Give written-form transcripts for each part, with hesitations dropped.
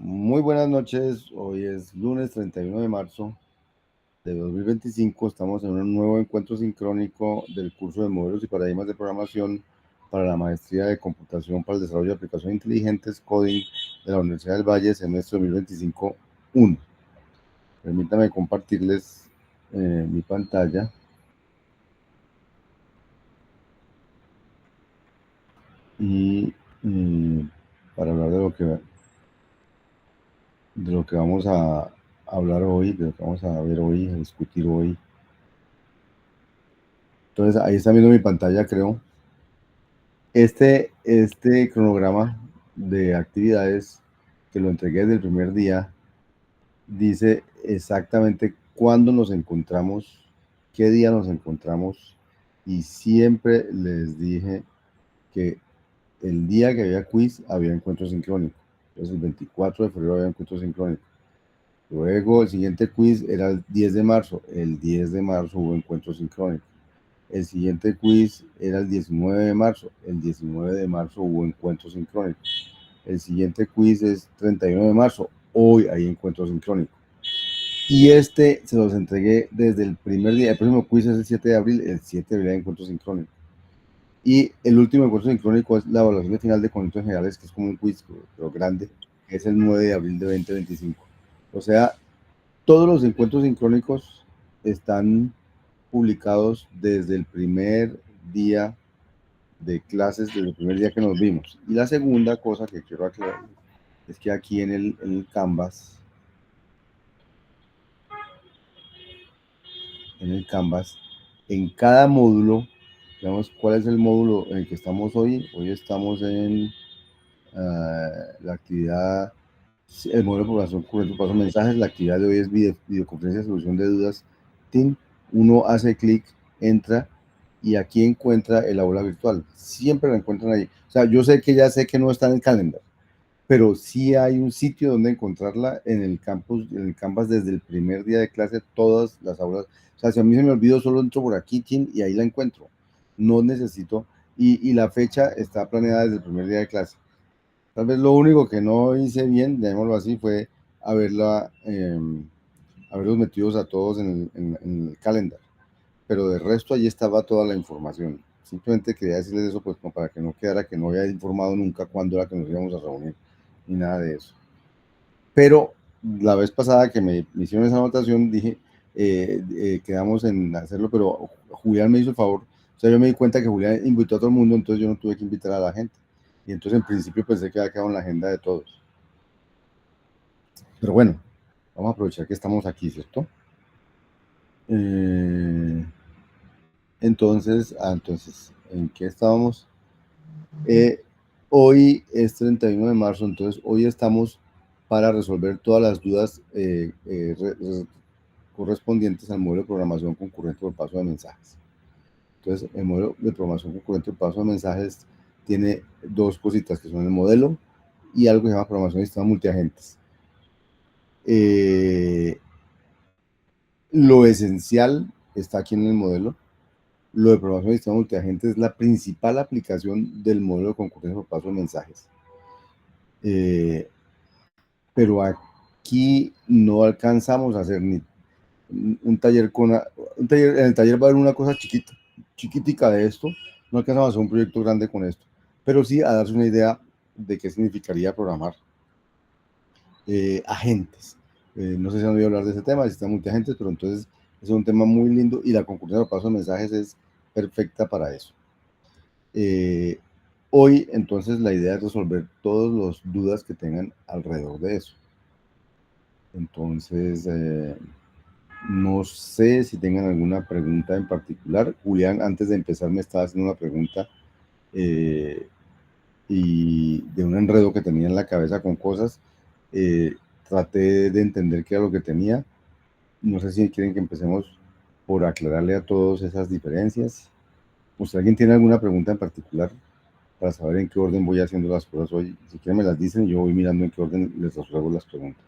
Muy buenas noches, hoy es lunes 31 de marzo de 2025. Estamos en un nuevo encuentro sincrónico del curso de modelos y paradigmas de programación para la maestría de computación para el desarrollo de aplicaciones inteligentes, coding, de la Universidad del Valle, semestre 2025-1. Permítame compartirles mi pantalla y para hablar de lo que vamos a hablar hoy, de lo que vamos a ver hoy, a discutir hoy. Entonces, ahí está viendo mi pantalla, creo. Este cronograma de actividades que lo entregué desde el primer día dice exactamente cuándo nos encontramos, qué día nos encontramos, y siempre les dije que el día que había quiz había encuentro sincrónico. Entonces el 24 de febrero había encuentro sincrónico. Luego el siguiente quiz era el 10 de marzo. El 10 de marzo hubo encuentro sincrónico. El siguiente quiz era el 19 de marzo. El 19 de marzo hubo encuentro sincrónico. El siguiente quiz es 31 de marzo. Hoy hay encuentro sincrónico. Y este se los entregué desde el primer día. El próximo quiz es el 7 de abril. El 7 de abril hay encuentro sincrónico. Y el último encuentro sincrónico es la evaluación de final de conceptos generales, que es como un quiz, pero grande, que es el 9 de abril de 2025. O sea, todos los encuentros sincrónicos están publicados desde el primer día de clases, desde el primer día que nos vimos. Y la segunda cosa que quiero aclarar es que aquí en el Canvas, en cada módulo, digamos, ¿cuál es el módulo en el que estamos hoy? Hoy estamos en la actividad, el modelo de programación corriente paso mensajes. La actividad de hoy es videoconferencia, solución de dudas. Team, uno hace clic, entra y aquí encuentra el aula virtual. Siempre la encuentran ahí. O sea, yo sé que no está en el calendar, pero sí hay un sitio donde encontrarla en el campus, en el Canvas desde el primer día de clase, todas las aulas. O sea, si a mí se me olvidó, solo entro por aquí, y ahí la encuentro. No necesito, y la fecha está planeada desde el primer día de clase. Tal vez lo único que no hice bien, llamémoslo así, fue haberlos metidos a todos en el calendar. Pero de resto allí estaba toda la información. Simplemente quería decirles eso, pues como para que no quedara que no había informado nunca cuándo era que nos íbamos a reunir, ni nada de eso. Pero la vez pasada que me hicieron esa anotación, dije, quedamos en hacerlo, pero Julián me hizo el favor. O sea, yo me di cuenta que Julián invitó a todo el mundo, entonces yo no tuve que invitar a la gente. Y entonces en principio pensé que había quedado en la agenda de todos. Pero bueno, vamos a aprovechar que estamos aquí, ¿cierto? Entonces, ¿en qué estábamos? Hoy es 31 de marzo, entonces hoy estamos para resolver todas las dudas correspondientes al modelo de programación concurrente por paso de mensajes. Entonces, el modelo de programación concurrente por paso de mensajes tiene dos cositas, que son el modelo y algo que se llama programación de sistemas multiagentes. Lo esencial está aquí en el modelo. Lo de programación de sistemas multiagentes es la principal aplicación del modelo de concurrencia por paso de mensajes. Pero aquí no alcanzamos a hacer ni un taller en el taller va a haber una cosa chiquitica de esto, no alcanzamos a hacer un proyecto grande con esto, pero sí a darse una idea de qué significaría programar agentes. No sé si han oído hablar de ese tema, de sistemas multiagentes, pero entonces es un tema muy lindo y la concurrencia por paso de mensajes es perfecta para eso. Hoy entonces la idea es resolver todas las dudas que tengan alrededor de eso. Entonces, no sé si tengan alguna pregunta en particular. Julián, antes de empezar, me estaba haciendo una pregunta y de un enredo que tenía en la cabeza con cosas. Traté de entender qué era lo que tenía. No sé si quieren que empecemos por aclararle a todos esas diferencias. O si alguien tiene alguna pregunta en particular para saber en qué orden voy haciendo las cosas hoy. Si quieren me las dicen, yo voy mirando en qué orden les resuelvo las preguntas.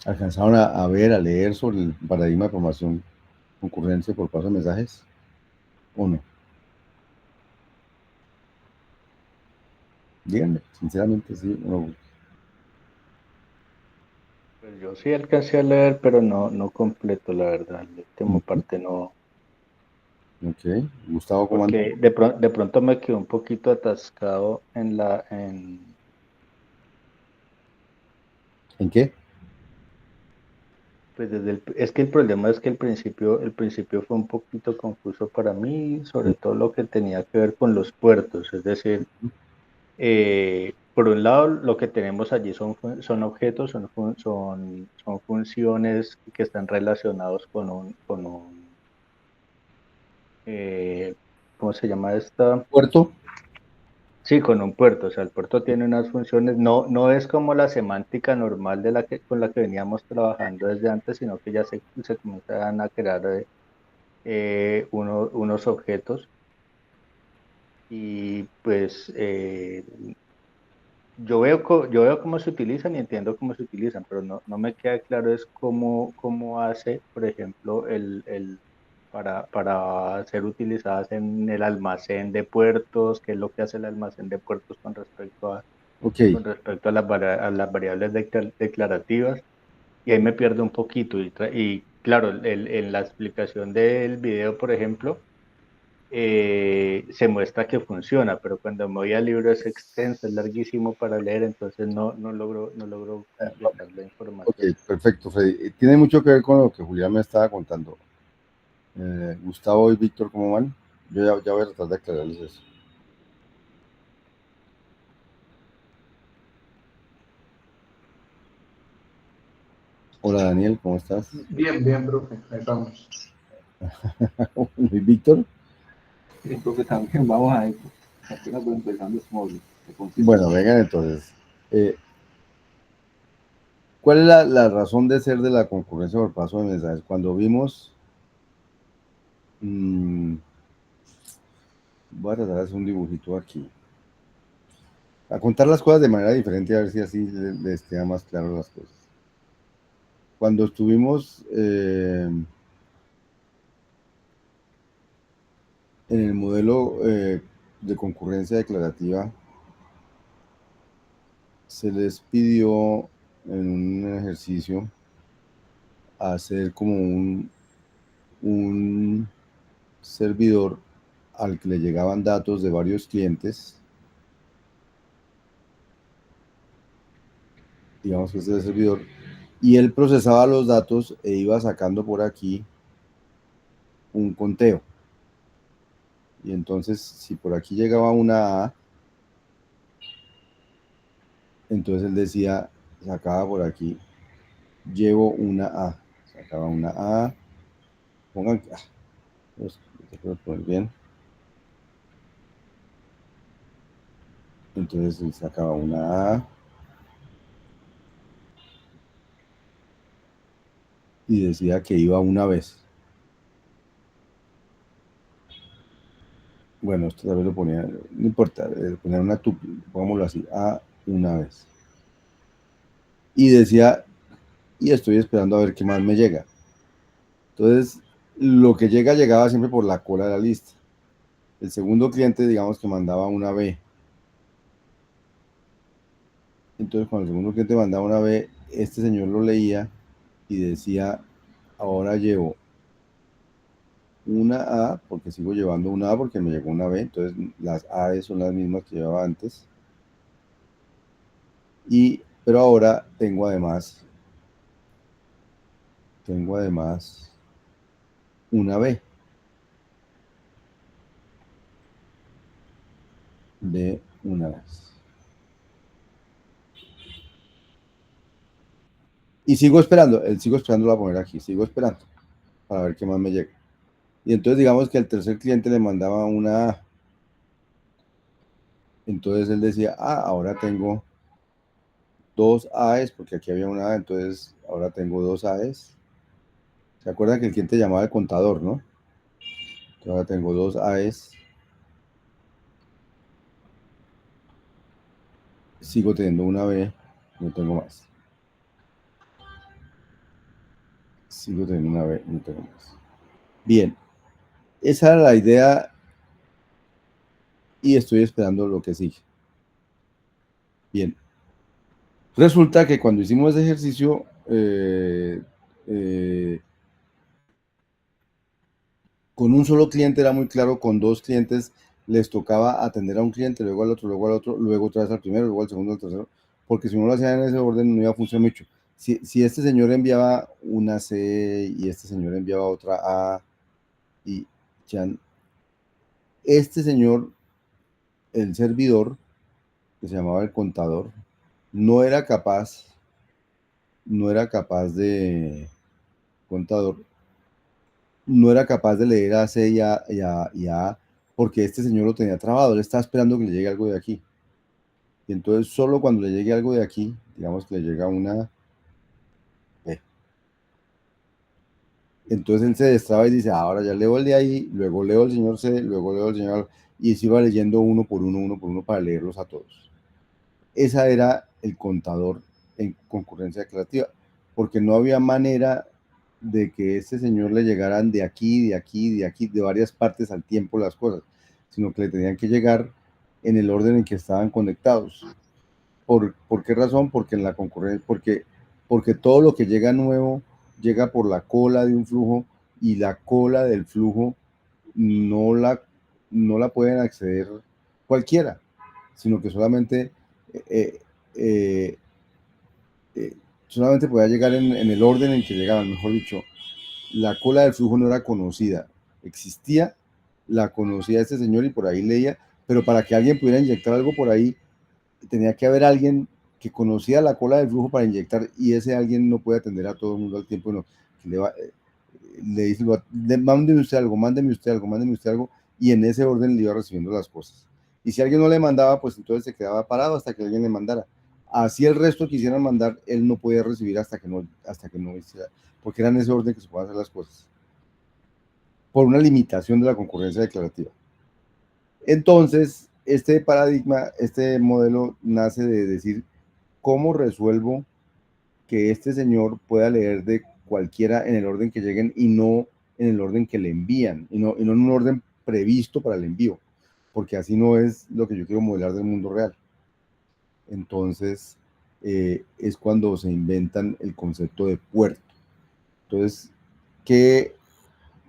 ¿Alcanzaron a ver, a leer sobre el paradigma de formación concurrencia por paso de mensajes o no? Díganme, sinceramente, sí. No. Pues yo sí alcancé a leer, pero no completo, la verdad. La última Ujú. parte no, Ok. Gustavo, ¿cómo anda? porque de pronto me quedé un poquito atascado ¿En qué? pues es que el problema es que el principio fue un poquito confuso para mí, sobre todo lo que tenía que ver con los puertos, es decir, por un lado, lo que tenemos allí son objetos, son funciones que están relacionados eh, ¿cómo se llama esta? ¿Puerto? Sí, con un puerto. O sea, el puerto tiene unas funciones, no es como la semántica normal con la que veníamos trabajando desde antes, sino que ya se comienzan a crear unos objetos y pues yo veo cómo se utilizan y entiendo cómo se utilizan, pero no me queda claro es cómo hace, por ejemplo, para ser utilizadas en el almacén de puertos, qué es lo que hace el almacén de puertos Ok. con respecto a las variables declarativas, y ahí me pierdo un poquito. Y claro, en la explicación del video, por ejemplo, se muestra que funciona, pero cuando me voy al libro es extenso, es larguísimo para leer, entonces no logro completar la Ok, información. perfecto, Freddy. Tiene mucho que ver con lo que Julián me estaba contando. Gustavo y Víctor, ¿cómo van? Yo ya voy a tratar de aclararles eso. Hola Daniel, ¿cómo estás? Bien, bien, profe, ahí vamos. ¿Y Víctor? Sí, profe, también vamos a eso. Apenas voy empezando Smallville, que consiste. Bueno, vengan entonces. Eh, ¿Cuál es la razón de ser de la concurrencia por paso de mensajes? Cuando vimos, mm, voy a tratar de hacer un dibujito aquí, a contar las cosas de manera diferente, a ver si así les queda más claro las cosas. Cuando estuvimos en el modelo de concurrencia declarativa, se les pidió en un ejercicio hacer como un servidor al que le llegaban datos de varios clientes, digamos que ese es el servidor, y él procesaba los datos e iba sacando por aquí un conteo. Y entonces, si por aquí llegaba una A, entonces él decía, sacaba por aquí, llevo una A, sacaba una A, pongan, pues, poner bien, entonces él sacaba una A y decía que iba una vez. Bueno, esto tal vez lo ponía, no importa, poner una pongámoslo así, A una vez. Y decía, y estoy esperando a ver qué más me llega. Entonces, lo que llegaba siempre por la cola de la lista. El segundo cliente, digamos que mandaba una B. Entonces, cuando el segundo cliente mandaba una B, este señor lo leía y decía, ahora llevo una A, porque sigo llevando una A porque me llegó una B. Entonces, las A son las mismas que llevaba antes. Pero ahora tengo además una B de una vez. Y sigo esperando la poner aquí, sigo esperando para ver qué más me llega. Y entonces digamos que el tercer cliente le mandaba una A. Entonces él decía, ahora tengo dos A's, porque aquí había una A, entonces ahora tengo dos A's. ¿Se acuerdan que el cliente llamaba el contador, no? Entonces ahora tengo dos A's, sigo teniendo una B, no tengo más. Sigo teniendo una B, no tengo más. Bien, esa era la idea y estoy esperando lo que sigue. Bien. Resulta que cuando hicimos ese ejercicio, con un solo cliente era muy claro, con dos clientes les tocaba atender a un cliente, luego al otro, luego otra vez al primero, luego al segundo, al tercero, porque si uno lo hacía en ese orden no iba a funcionar mucho. Si este señor enviaba una C y este señor enviaba otra A, y ya este señor, el servidor, que se llamaba el contador, no era capaz, contador, no era capaz de leer a C y a A, porque este señor lo tenía trabado, él estaba esperando que le llegue algo de aquí. Y entonces solo cuando le llegue algo de aquí, digamos que le llega una B, entonces él se destraba y dice, ahora ya leo el de ahí, luego leo el señor C, luego leo el señor, y se iba leyendo uno por uno para leerlos a todos. Esa era el contador en concurrencia declarativa, porque no había manera de que este señor le llegaran de aquí, de aquí, de aquí, de varias partes al tiempo las cosas, sino que le tenían que llegar en el orden en que estaban conectados. ¿Por qué razón? Porque en la concurrencia, porque todo lo que llega nuevo llega por la cola de un flujo, y la cola del flujo no la, no la pueden acceder cualquiera, sino que solamente eh, eh, solamente podía llegar en el orden en que llegaban. Mejor dicho, la cola del flujo no era conocida, existía, la conocía este señor y por ahí leía, pero para que alguien pudiera inyectar algo por ahí, tenía que haber alguien que conocía la cola del flujo para inyectar, y ese alguien no puede atender a todo el mundo al tiempo, no, que le dice, mándeme usted algo, mándeme usted algo, mándeme usted algo, y en ese orden le iba recibiendo las cosas. Y si alguien no le mandaba, pues entonces se quedaba parado hasta que alguien le mandara. Así el resto quisieran mandar, él no podía recibir hasta que no hiciera, porque era en ese orden que se pueden hacer las cosas, por una limitación de la concurrencia declarativa. Entonces, este paradigma, este modelo nace de decir, ¿cómo resuelvo que este señor pueda leer de cualquiera en el orden que lleguen y no en el orden que le envían, y no en un orden previsto para el envío? Porque así no es lo que yo quiero modelar del mundo real. Entonces, es cuando se inventan el concepto de puerto. Entonces, ¿qué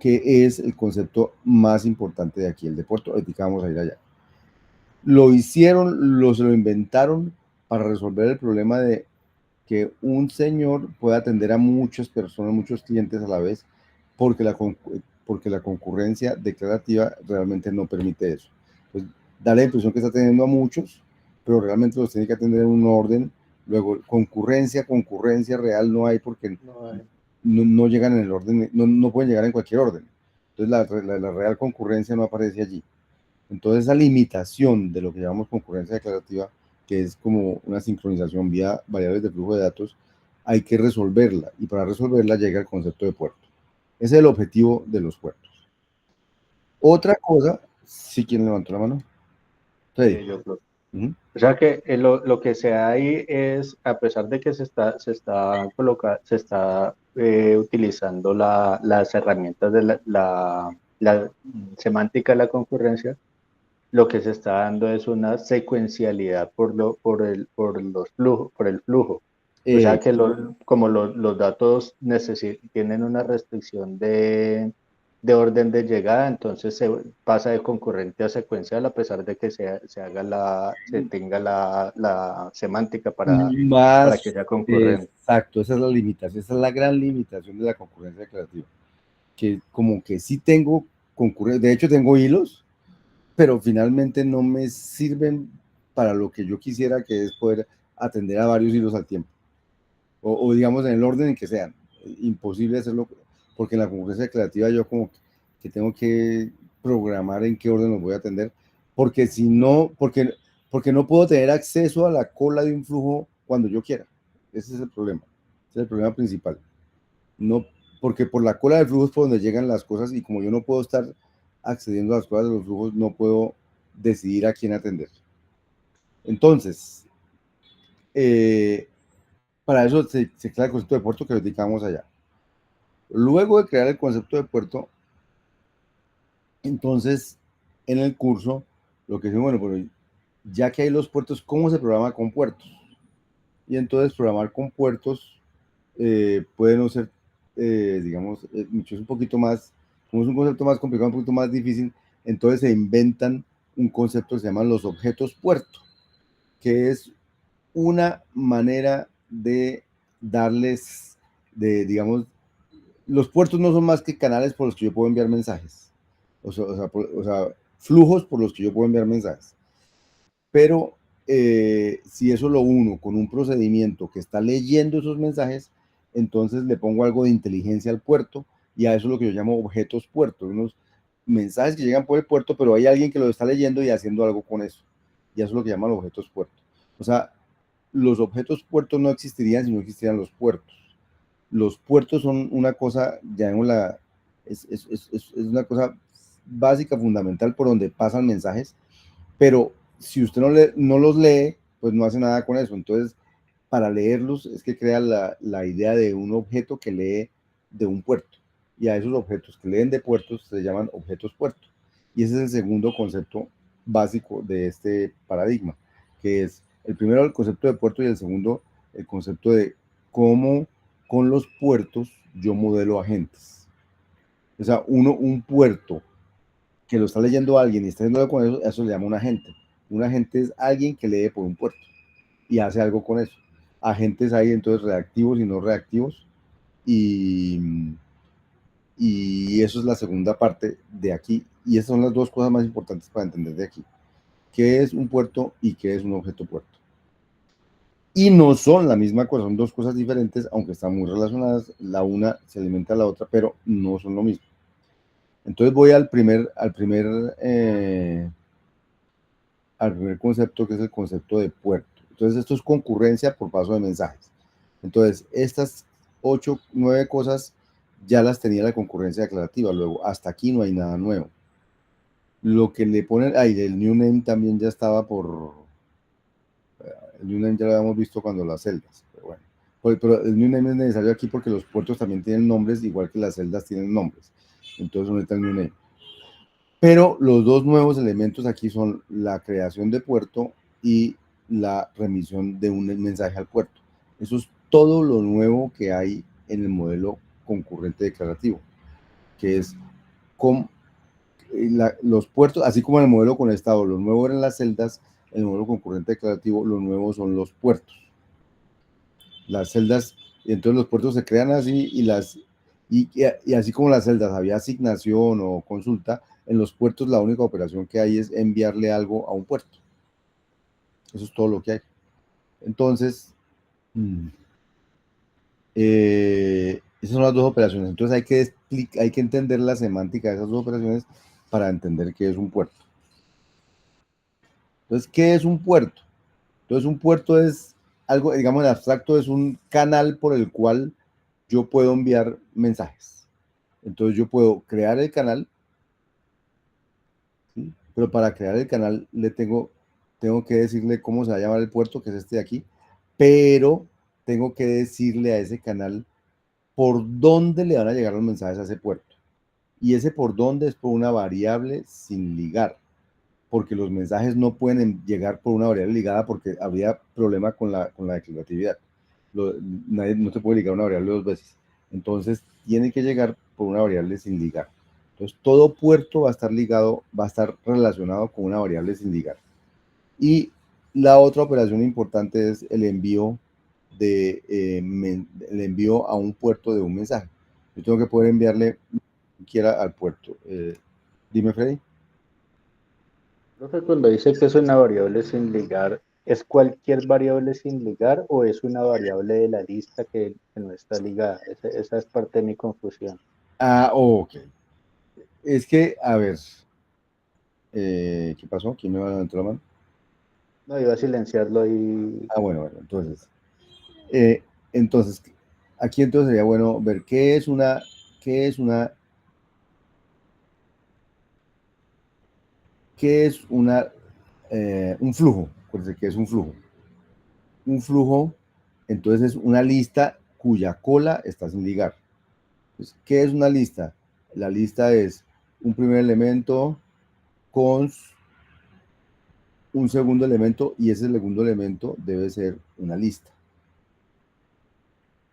es el concepto más importante de aquí, el de puerto? Ahorita vamos a ir allá. Lo hicieron, se lo inventaron para resolver el problema de que un señor pueda atender a muchas personas, muchos clientes a la vez, porque la concurrencia declarativa realmente no permite eso. Pues da la impresión que está atendiendo a muchos, pero realmente los tiene que atender en un orden. Luego, concurrencia real no hay, porque no llegan en el orden, no pueden llegar en cualquier orden. Entonces la real concurrencia no aparece allí. Entonces, esa limitación de lo que llamamos concurrencia declarativa, que es como una sincronización vía variables de flujo de datos, hay que resolverla, y para resolverla llega el concepto de puerto. Ese es el objetivo de los puertos. Otra cosa, si quien levantó la mano. Sí. Yo creo. O sea que lo que se da ahí es, a pesar de que se está utilizando las herramientas de la semántica de la concurrencia, lo que se está dando es una secuencialidad por el flujo. O sea que como los datos tienen una restricción de orden de llegada, entonces se pasa de concurrente a secuencial, a pesar de que se tenga la semántica para que sea concurrente. Exacto, esa es la limitación, esa es la gran limitación de la concurrencia declarativa. Que como que sí tengo concurrencia, de hecho tengo hilos, pero finalmente no me sirven para lo que yo quisiera, que es poder atender a varios hilos al tiempo, o digamos en el orden en que sean. Imposible hacerlo, porque en la concurrencia declarativa yo como que tengo que programar en qué orden los voy a atender, porque si no, porque no puedo tener acceso a la cola de un flujo cuando yo quiera. Ese es el problema, ese es el problema principal. No, porque por la cola del flujo es por donde llegan las cosas, y como yo no puedo estar accediendo a las cosas de los flujos, no puedo decidir a quién atender. Entonces, para eso se crea el concepto de puerto, que lo dedicamos allá. Luego de crear el concepto de puerto, entonces en el curso lo que decimos, bueno, pero ya que hay los puertos, ¿cómo se programa con puertos? Y entonces programar con puertos puede no ser, digamos, mucho es un poquito más, como es un concepto más complicado, un poquito más difícil, entonces se inventan un concepto que se llaman los objetos puerto, que es una manera de darles, digamos, los puertos no son más que canales por los que yo puedo enviar mensajes, o sea, flujos por los que yo puedo enviar mensajes. Pero si eso lo uno con un procedimiento que está leyendo esos mensajes, entonces le pongo algo de inteligencia al puerto y a eso es lo que yo llamo objetos puerto, unos mensajes que llegan por el puerto, pero hay alguien que lo está leyendo y haciendo algo con eso. Y eso es lo que llaman objetos puerto. O sea, los objetos puertos no existirían si no existieran los puertos. Los puertos son una cosa, llamémosla, es una cosa básica, fundamental, por donde pasan mensajes, pero si usted no los lee, pues no hace nada con eso. Entonces, para leerlos es que crea la idea de un objeto que lee de un puerto. Y a esos objetos que leen de puertos se llaman objetos puerto. Y ese es el segundo concepto básico de este paradigma, que es el primero el concepto de puerto y el segundo el concepto de cómo con los puertos yo modelo agentes. O sea, un puerto que lo está leyendo alguien y está haciendo algo con eso, eso se llama un agente. Un agente es alguien que lee por un puerto y hace algo con eso. Agentes hay entonces reactivos y no reactivos y eso es la segunda parte de aquí y esas son las dos cosas más importantes para entender de aquí. ¿Qué es un puerto y qué es un objeto puerto? Y no son la misma cosa, son dos cosas diferentes, aunque están muy relacionadas, la una se alimenta a la otra, pero no son lo mismo. Entonces voy al primer concepto, que es el concepto de puerto. Entonces, esto es concurrencia por paso de mensajes. Entonces, estas 8, 9 cosas ya las tenía la concurrencia declarativa. Luego, hasta aquí no hay nada nuevo. Lo que le ponen, el new name también ya estaba el new name ya lo habíamos visto cuando las celdas, pero bueno. Pero el new name es necesario aquí porque los puertos también tienen nombres, igual que las celdas tienen nombres. Entonces, no necesita el new name. Pero los dos nuevos elementos aquí son la creación de puerto y la remisión de un mensaje al puerto. Eso es todo lo nuevo que hay en el modelo concurrente declarativo, que es con los puertos, así como en el modelo conectado, lo nuevo eran las celdas, en el modelo concurrente declarativo, lo nuevo son los puertos. Las celdas, y entonces los puertos se crean así y así como las celdas había asignación o consulta, en los puertos la única operación que hay es enviarle algo a un puerto. Eso es todo lo que hay. Entonces, esas son las dos operaciones. Entonces hay que entender la semántica de esas dos operaciones para entender qué es un puerto. Entonces, ¿qué es un puerto? Entonces, un puerto es algo, digamos, en abstracto, es un canal por el cual yo puedo enviar mensajes. Entonces, yo puedo crear el canal, ¿sí? Pero para crear el canal tengo que decirle cómo se va a llamar el puerto, que es este de aquí, pero tengo que decirle a ese canal por dónde le van a llegar los mensajes a ese puerto. Y ese por dónde es por una variable sin ligar, porque los mensajes no pueden llegar por una variable ligada porque habría problema con la declaratividad. No se puede ligar una variable dos veces. Entonces, tiene que llegar por una variable sin ligar. Entonces, todo puerto va a estar ligado, va a estar relacionado con una variable sin ligar. Y la otra operación importante es el envío el envío a un puerto de un mensaje. Yo tengo que poder enviarle quiera al puerto. Dime, Freddy. Profe, cuando dice que es una variable sin ligar, ¿es cualquier variable sin ligar o es una variable de la lista que no está ligada? Esa es parte de mi confusión. Ah, ok. Es que, a ver, ¿qué pasó? ¿Quién me va a levantar la mano? No, iba a silenciarlo y Ah, bueno, eh, entonces, aquí entonces sería bueno ver qué es una, un flujo. Acuérdense que es un flujo. Un flujo, entonces es una lista cuya cola está sin ligar. Entonces, ¿qué es una lista? La lista es un primer elemento, cons, un segundo elemento y ese segundo elemento debe ser una lista.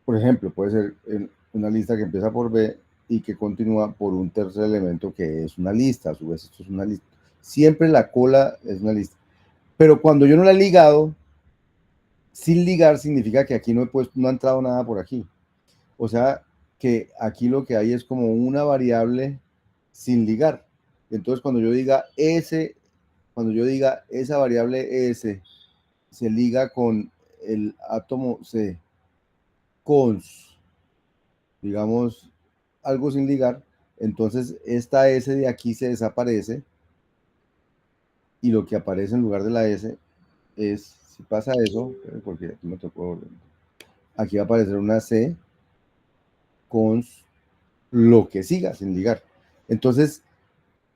Por ejemplo, puede ser una lista que empieza por B y que continúa por un tercer elemento que es una lista. A su vez, esto es una lista. Siempre la cola es una lista. Pero cuando yo no la he ligado, sin ligar significa que aquí no ha entrado nada por aquí. O sea, que aquí lo que hay es como una variable sin ligar. Entonces, cuando yo diga esa variable S se liga con el átomo C, cons, digamos, algo sin ligar, entonces esta S de aquí se desaparece y lo que aparece en lugar de la S es, si pasa eso, porque aquí me tocó, aquí va a aparecer una C cons lo que siga sin ligar. Entonces,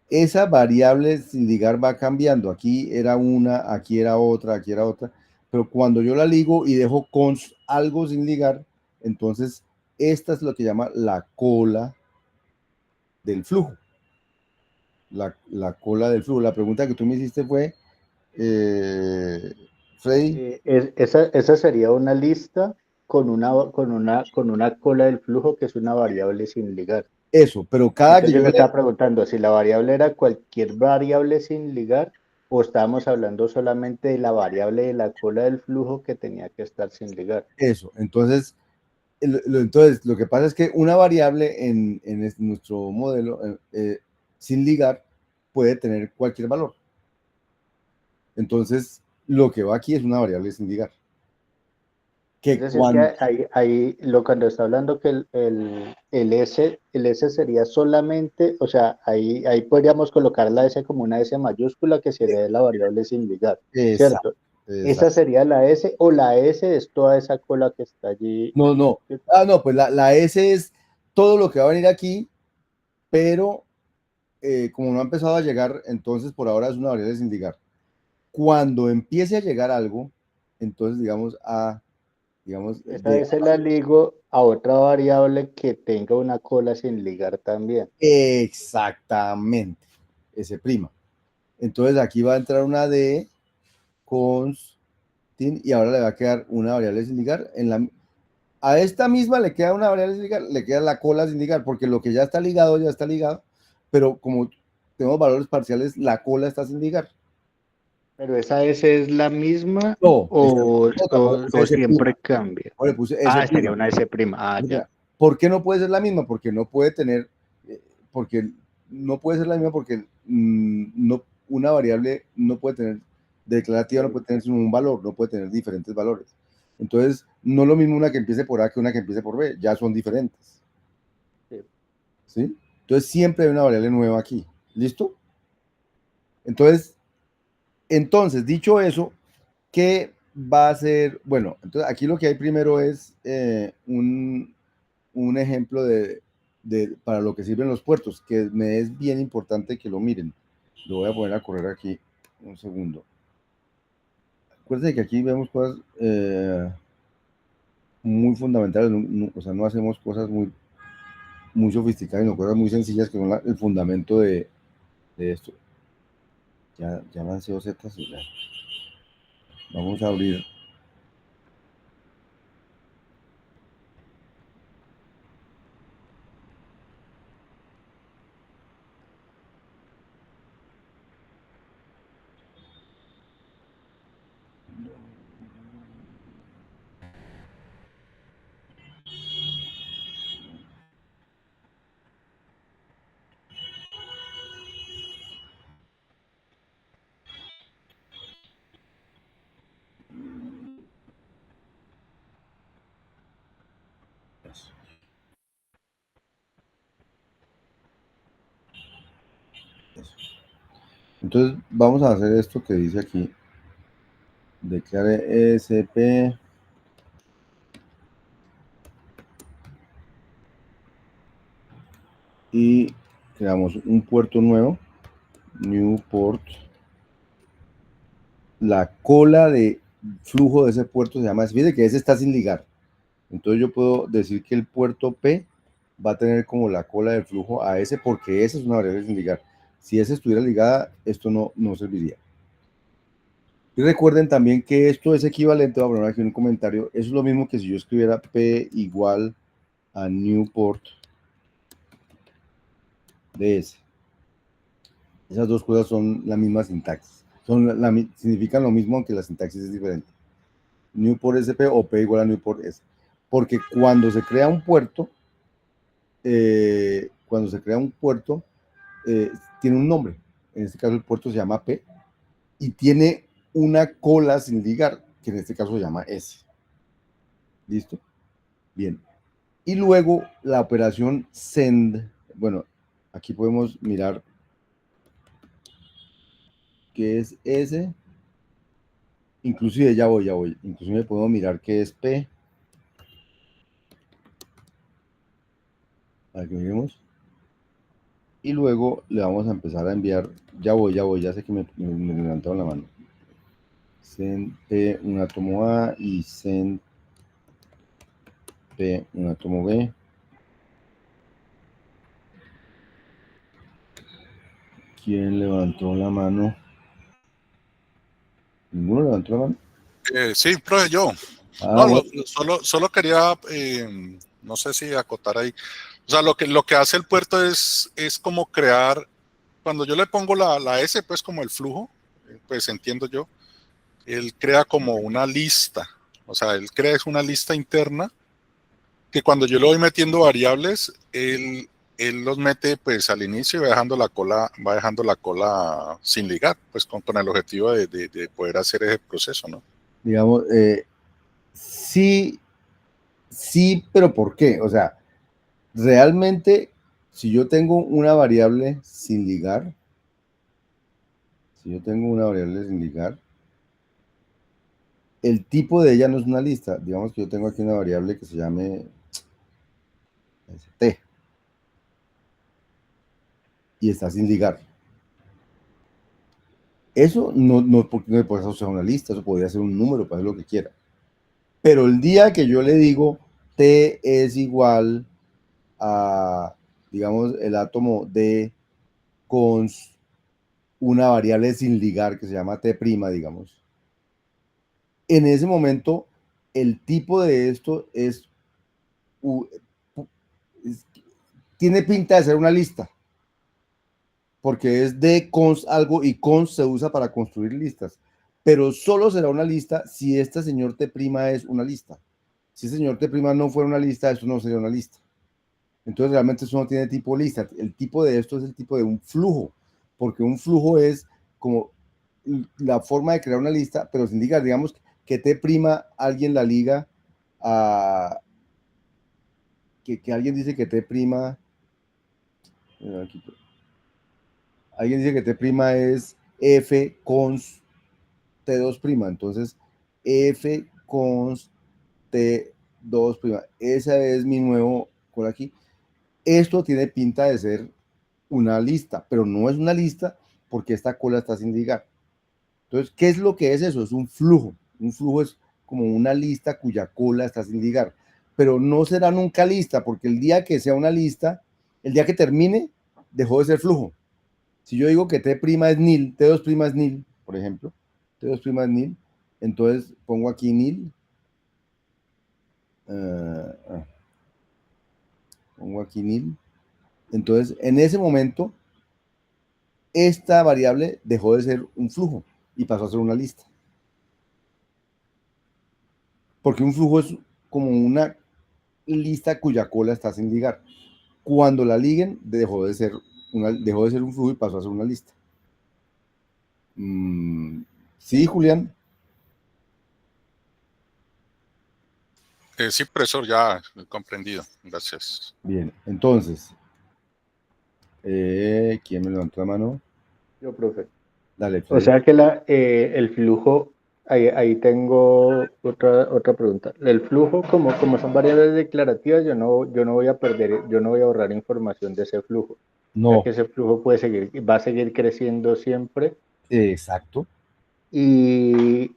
esa variable sin ligar va cambiando. Aquí era una, aquí era otra, aquí era otra. Pero cuando yo la ligo y dejo cons algo sin ligar, entonces esta es lo que llama la cola del flujo. La cola del flujo. La pregunta que tú me hiciste fue, Freddy. Esa sería una lista con una cola del flujo que es una variable sin ligar. Eso, pero cada que Entonces yo yo me le... estaba preguntando si la variable era cualquier variable sin ligar o estábamos hablando solamente de la variable de la cola del flujo que tenía que estar sin ligar. Eso, entonces entonces, lo que pasa es que una variable en nuestro modelo, sin ligar, puede tener cualquier valor. Entonces, lo que va aquí es una variable sin ligar. Es decir, que cuando está hablando que el S sería solamente, o sea, ahí podríamos colocar la S como una S mayúscula que sería la variable sin ligar, Exacto, ¿cierto? Esa exacto. sería la S, o la S es toda esa cola que está allí. No. No, pues la S es todo lo que va a venir aquí, pero como no ha empezado a llegar, entonces por ahora es una variable sin ligar. Cuando empiece a llegar algo, entonces digamos Esa S la ligo a otra variable que tenga una cola sin ligar también. exactamente, S'. Entonces aquí va a entrar una D cons y ahora le va a quedar una variable sin ligar. A esta misma le queda una variable sin ligar, le queda la cola sin ligar, porque lo que ya está ligado, pero como tenemos valores parciales, la cola está sin ligar. Pero esa S es la misma No, o siempre cambia. Le puse S'. Sería una S prima. Ya. ¿Por qué no puede ser la misma? Porque no puede tener, porque no puede ser la misma porque no, una variable no puede tener, declarativa no puede tener sino un valor, no puede tener diferentes valores. Entonces, no es lo mismo una que empiece por A que una que empiece por B, ya son diferentes. Sí. ¿Sí? Entonces, siempre hay una variable nueva aquí. ¿Listo? Entonces, dicho eso, ¿qué va a ser? Bueno, entonces aquí lo que hay primero es un ejemplo para lo que sirven los puertos, que me es bien importante que lo miren. Lo voy a poner a correr aquí un segundo. Acuérdense que aquí vemos cosas muy fundamentales, o sea, no hacemos cosas muy sofisticadas, sino cosas muy sencillas que son el fundamento de esto. Ya me han sido zetas y ya. Vamos a abrir. Entonces vamos a hacer esto que dice aquí. Declare ESP y creamos un puerto nuevo, new port. La cola de flujo de ese puerto se llama, fíjate que ese está sin ligar. Entonces yo puedo decir que el puerto P va a tener como la cola de flujo a ese porque esa es una variable sin ligar. Si esa estuviera ligada, esto no serviría. Y recuerden también que esto es equivalente, voy a poner aquí un comentario, eso es lo mismo que si yo escribiera P igual a Newport DS. Esas dos cosas son la misma sintaxis. Significan lo mismo, aunque la sintaxis es diferente. Newport SP o P igual a Newport S. Porque cuando se crea un puerto, tiene un nombre. En este caso el puerto se llama P y tiene una cola sin ligar, que en este caso se llama S. ¿Listo? Bien. Y luego la operación send, bueno, aquí podemos mirar qué es S, inclusive ya voy, inclusive puedo mirar qué es P, para que miremos, y luego le vamos a empezar a enviar, ya sé que me levantaron la mano, send P un átomo A y send P un átomo B. ¿Quién levantó la mano? ¿Ninguno levantó la mano? Sí, profe, yo. Ah, bueno. Solo quería, no sé si acotar ahí. O sea, lo que hace el puerto es como crear, cuando yo le pongo la S, pues como el flujo, pues entiendo yo, él crea como una lista. O sea, él crea una lista interna que cuando yo le voy metiendo variables, él los mete pues al inicio y va dejando la cola sin ligar, pues con el objetivo de poder hacer ese proceso, ¿no? Digamos, sí, pero ¿por qué? O sea, realmente, si yo tengo una variable sin ligar, el tipo de ella no es una lista. Digamos que yo tengo aquí una variable que se llame T y está sin ligar. Eso no puede ser una lista, eso podría ser un número, para hacer lo que quiera. Pero el día que yo le digo T es igual a, digamos, el átomo D con una variable sin ligar que se llama T', digamos. En ese momento, el tipo de esto tiene pinta de ser una lista, porque es de const algo y const se usa para construir listas, pero solo será una lista si este señor T' es una lista. Si este señor T' no fuera una lista, eso no sería una lista. Entonces realmente eso no tiene tipo lista. El tipo de esto es el tipo de un flujo, porque un flujo es como la forma de crear una lista, pero sin ligar. Digamos que T' alguien la liga a... Que alguien dice que T'... alguien dice que T' es F cons T2'. Entonces, F cons T2'. Ese es mi nuevo por aquí. Esto tiene pinta de ser una lista, pero no es una lista porque esta cola está sin ligar. Entonces, ¿qué es lo que es eso? Es un flujo. Un flujo es como una lista cuya cola está sin ligar, pero no será nunca lista porque el día que sea una lista, el día que termine, dejó de ser flujo. Si yo digo que T' es nil, T2' es nil, por ejemplo, T2' es nil, entonces pongo aquí nil, pongo aquí nil, entonces en ese momento esta variable dejó de ser un flujo y pasó a ser una lista. Porque un flujo es como una lista cuya cola está sin ligar. Cuando la liguen, dejó de ser un flujo y pasó a ser una lista. Sí, Julián. Sí, profesor, ya comprendido. Gracias. Bien, entonces, ¿quién me levantó la mano? Yo, profe. Dale, O Freddy. sea que el flujo, ahí tengo otra pregunta. El flujo, como son variables declarativas, yo no voy a perder, yo no voy a ahorrar información de ese flujo. Ya No, que ese flujo va a seguir creciendo siempre. exacto. Y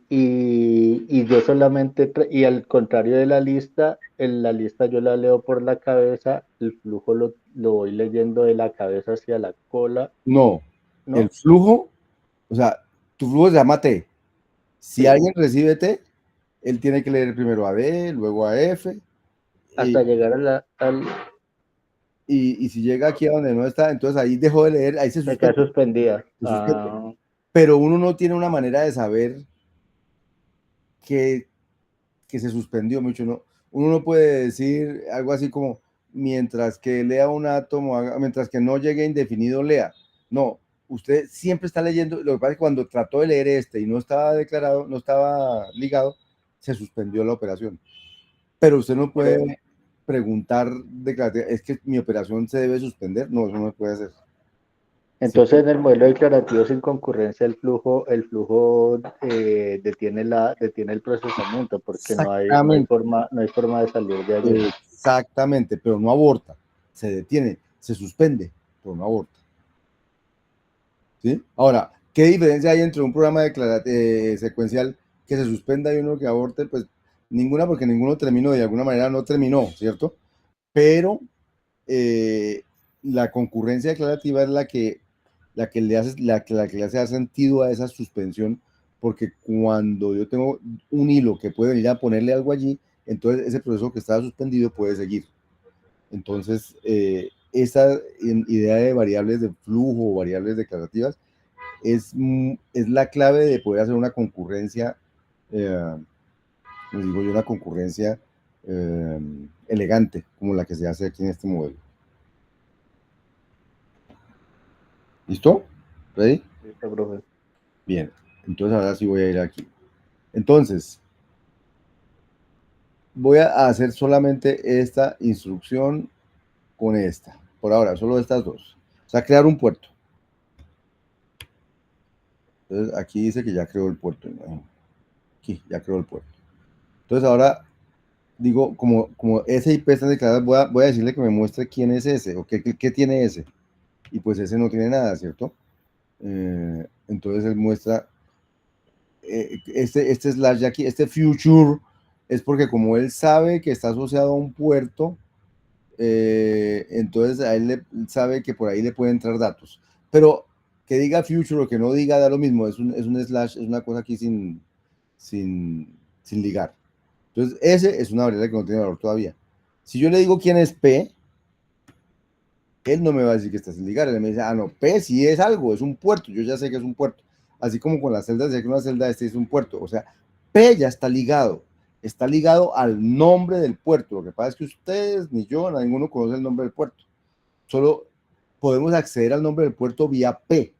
yo solamente, y al contrario de la lista, en la lista yo la leo por la cabeza, el flujo lo voy leyendo de la cabeza hacia la cola, No, el ¿no? flujo, o sea, tu flujo se llama T. Si Sí. alguien recibe T, él tiene que leer primero a D, luego a F. Hasta llegar al... Y si llega aquí a donde no está, entonces ahí dejó de leer, ahí se Se queda suspende. suspendida. Se suspende. Pero uno no tiene una manera de saber que se suspendió mucho, ¿no? Uno no puede decir algo así como mientras que lea un átomo, mientras que no llegue indefinido, lea. No, usted siempre está leyendo. Lo que pasa es que cuando trató de leer este y no estaba declarado, no estaba ligado, se suspendió la operación. Pero usted no puede preguntar, es que mi operación se debe suspender. No, eso no se puede hacer. Entonces, en el modelo declarativo sin concurrencia, el flujo detiene el procesamiento porque no hay forma de salir de allí. Exactamente, pero no aborta, se detiene, se suspende, pero no aborta. ¿Sí? Ahora, ¿qué diferencia hay entre un programa secuencial que se suspenda y uno que aborte? Pues ninguna, porque ninguno terminó, de alguna manera no terminó, ¿cierto? Pero la concurrencia declarativa es la que le hace dar sentido a esa suspensión, porque cuando yo tengo un hilo que puede venir a ponerle algo allí, entonces ese proceso que estaba suspendido puede seguir. Entonces, esa idea de variables de flujo o variables declarativas es la clave de poder hacer una concurrencia, les digo yo, una concurrencia elegante, como la que se hace aquí en este modelo. ¿Listo? ¿Ready? Listo, profe. Bien, entonces ahora sí voy a ir aquí. Entonces, voy a hacer solamente esta instrucción con esta. Por ahora, solo estas dos. O sea, crear un puerto. Entonces, aquí dice que ya creó el puerto. Aquí, ya creó el puerto. Entonces, ahora digo, como ese IP está declarado, voy a decirle que me muestre quién es ese o qué tiene ese. Y pues ese no tiene nada, ¿cierto? Entonces él muestra este slash de aquí, este future, es porque como él sabe que está asociado a un puerto, entonces a él sabe que por ahí le pueden entrar datos. Pero que diga future o que no diga, da lo mismo, es un slash, es una cosa aquí sin ligar. Entonces ese es una variable que no tiene valor todavía. Si yo le digo quién es P, él no me va a decir que está sin ligar, él me dice, ah, no, P sí es algo, es un puerto, yo ya sé que es un puerto. Así como con las celdas, sé que una celda este es un puerto, o sea, P ya está ligado al nombre del puerto. Lo que pasa es que ustedes, ni yo, ninguno conoce el nombre del puerto. Solo podemos acceder al nombre del puerto vía P.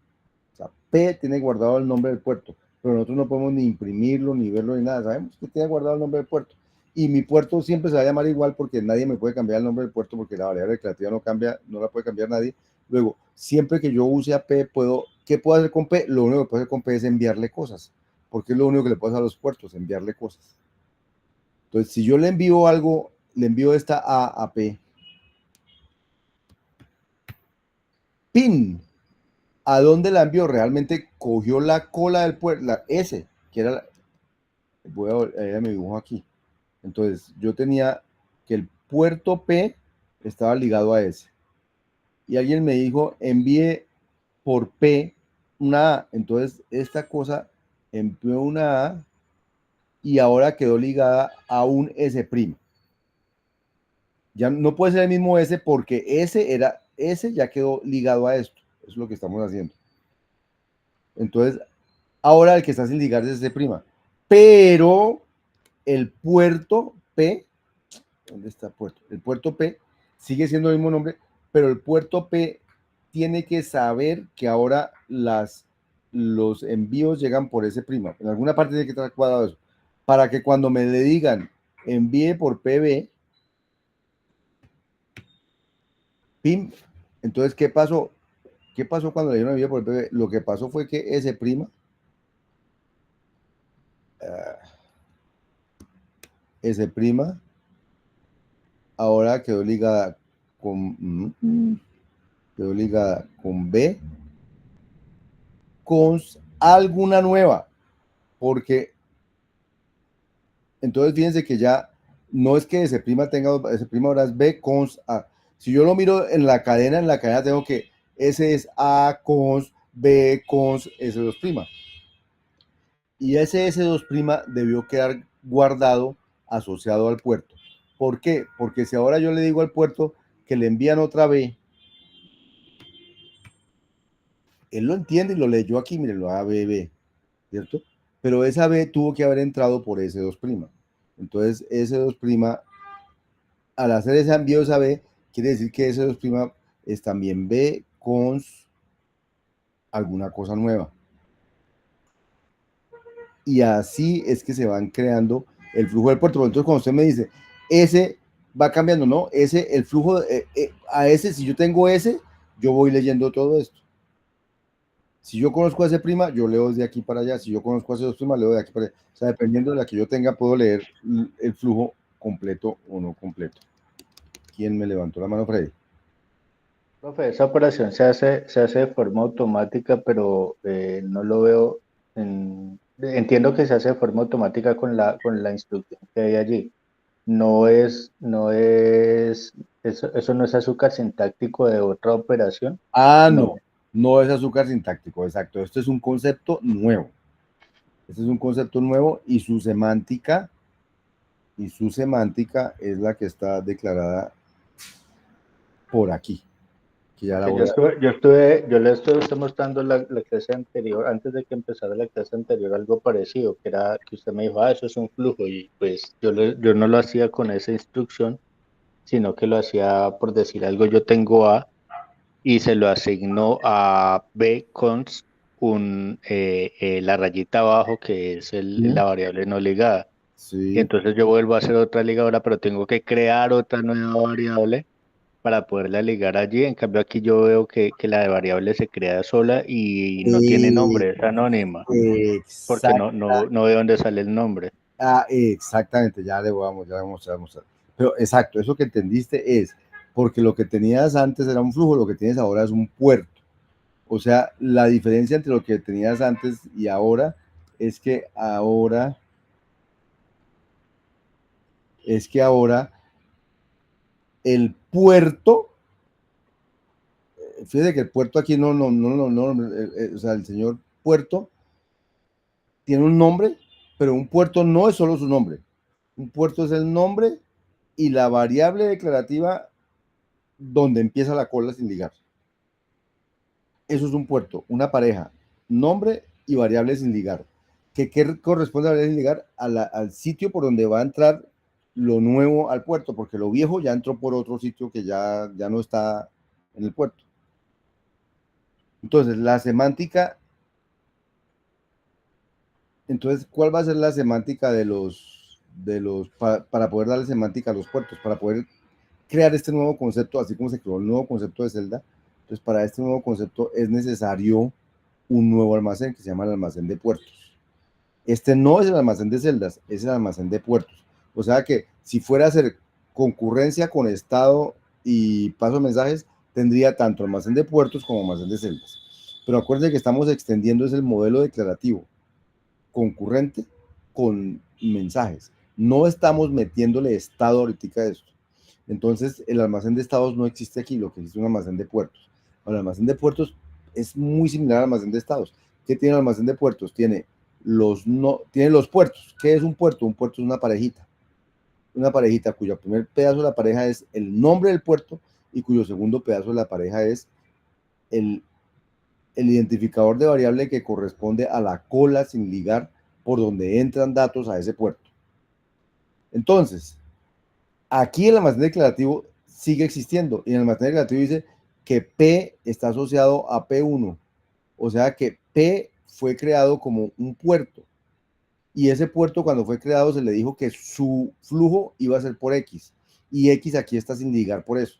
O sea, P tiene guardado el nombre del puerto, pero nosotros no podemos ni imprimirlo, ni verlo, ni nada. Sabemos que tiene guardado el nombre del puerto. Y mi puerto siempre se va a llamar igual porque nadie me puede cambiar el nombre del puerto porque la variable declarativa no cambia, no la puede cambiar nadie. Luego, siempre que yo use a P, ¿qué puedo hacer con P? Lo único que puedo hacer con P es enviarle cosas, porque es lo único que le puedo hacer a los puertos, enviarle cosas. Entonces, si yo le envío algo, le envío esta A a P. PIN, ¿a dónde la envió? Realmente cogió la cola del puerto, la S, que era voy a ir a mi dibujo aquí. Entonces, yo tenía que el puerto P estaba ligado a S. Y alguien me dijo, envíe por P una A. Entonces, esta cosa envió una A y ahora quedó ligada a un S'. Ya no puede ser el mismo S porque S ya quedó ligado a esto. Eso es lo que estamos haciendo. Entonces, ahora el que está sin ligar es S'. Pero el puerto P, ¿dónde está el puerto? El puerto P sigue siendo el mismo nombre, pero el puerto P tiene que saber que ahora los envíos llegan por S'. En alguna parte tiene que estar cuadrado eso. Para que cuando me le digan envíe por PB, PIM, entonces, ¿qué pasó? ¿Qué pasó cuando le dieron envío por PB? Lo que pasó fue que S', S' ahora quedó ligada con B con alguna nueva, porque entonces fíjense que ya no es que S' tenga S' ahora es B cons A. Si yo lo miro en la cadena tengo que S es A cons B cons S2'. y ese S2' debió quedar guardado asociado al puerto. ¿Por qué? Porque si ahora yo le digo al puerto que le envían otra B, él lo entiende y lo leyó aquí, mire, lo ABB, ¿cierto? Pero esa B tuvo que haber entrado por S2'. Entonces, S2', al hacer ese envío de esa B, quiere decir que S2' es también B con alguna cosa nueva. Y así es que se van creando el flujo del puerto. Entonces, cuando usted me dice, ese va cambiando, ¿no? Ese, el flujo, a ese, si yo tengo ese, yo voy leyendo todo esto. Si yo conozco a ese prima, yo leo de aquí para allá. Si yo conozco a ese dos primas, leo de aquí para allá. O sea, dependiendo de la que yo tenga, puedo leer el flujo completo o no completo. ¿Quién me levantó la mano, Freddy? Profe, esa operación se hace de forma automática, pero no lo veo entiendo que se hace de forma automática con la instrucción que hay allí. Eso no es azúcar sintáctico de otra operación. Ah, No. no es azúcar sintáctico, exacto. Esto es un concepto nuevo. Este es un concepto nuevo y su semántica es la que está declarada por aquí. Que ya la voy Yo le estuve mostrando la clase anterior, antes de que empezara la clase anterior, algo parecido, que era que usted me dijo, eso es un flujo, y pues yo no lo hacía con esa instrucción, sino que lo hacía por decir algo, yo tengo A y se lo asigno a B const la rayita abajo, que es ¿Sí? la variable no ligada. Y Sí. entonces yo vuelvo a hacer otra ligadora, pero tengo que crear otra nueva variable para poderla ligar allí. En cambio, aquí yo veo que la de variable se crea sola y no tiene nombre, es anónima, porque no veo dónde sale el nombre. Exactamente, ya le voy a mostrar. Pero exacto, eso que entendiste es, porque lo que tenías antes era un flujo, lo que tienes ahora es un puerto. O sea, la diferencia entre lo que tenías antes y ahora es que ahora el puerto, fíjate que el puerto aquí o sea, el señor puerto tiene un nombre, pero un puerto no es solo su nombre. Un puerto es el nombre y la variable declarativa donde empieza la cola sin ligar. Eso es un puerto, una pareja, nombre y variable sin ligar. ¿Qué corresponde a variable sin ligar? Al sitio por donde va a entrar lo nuevo al puerto, porque lo viejo ya entró por otro sitio que ya no está en el puerto. Entonces, la semántica, entonces, ¿cuál va a ser la semántica para poder darle semántica a los puertos, para poder crear este nuevo concepto, así como se creó el nuevo concepto de celda? Entonces, para este nuevo concepto es necesario un nuevo almacén que se llama el almacén de puertos. Este no es el almacén de celdas, es el almacén de puertos. O sea que si fuera a hacer concurrencia con estado y paso de mensajes, tendría tanto almacén de puertos como almacén de celdas. Pero acuérdense que estamos extendiendo es el modelo declarativo concurrente con mensajes. No estamos metiéndole estado ahorita a esto. Entonces, el almacén de estados no existe aquí, lo que existe es un almacén de puertos. Ahora, el almacén de puertos es muy similar al almacén de estados. ¿Qué tiene el almacén de puertos? Tiene los puertos. ¿Qué es un puerto? Un puerto es una parejita cuyo primer pedazo de la pareja es el nombre del puerto y cuyo segundo pedazo de la pareja es el identificador de variable que corresponde a la cola sin ligar por donde entran datos a ese puerto. Entonces, aquí el almacén declarativo sigue existiendo y en el almacén declarativo dice que P está asociado a P1, o sea que P fue creado como un puerto y ese puerto cuando fue creado se le dijo que su flujo iba a ser por X y X aquí está sin ligar por eso.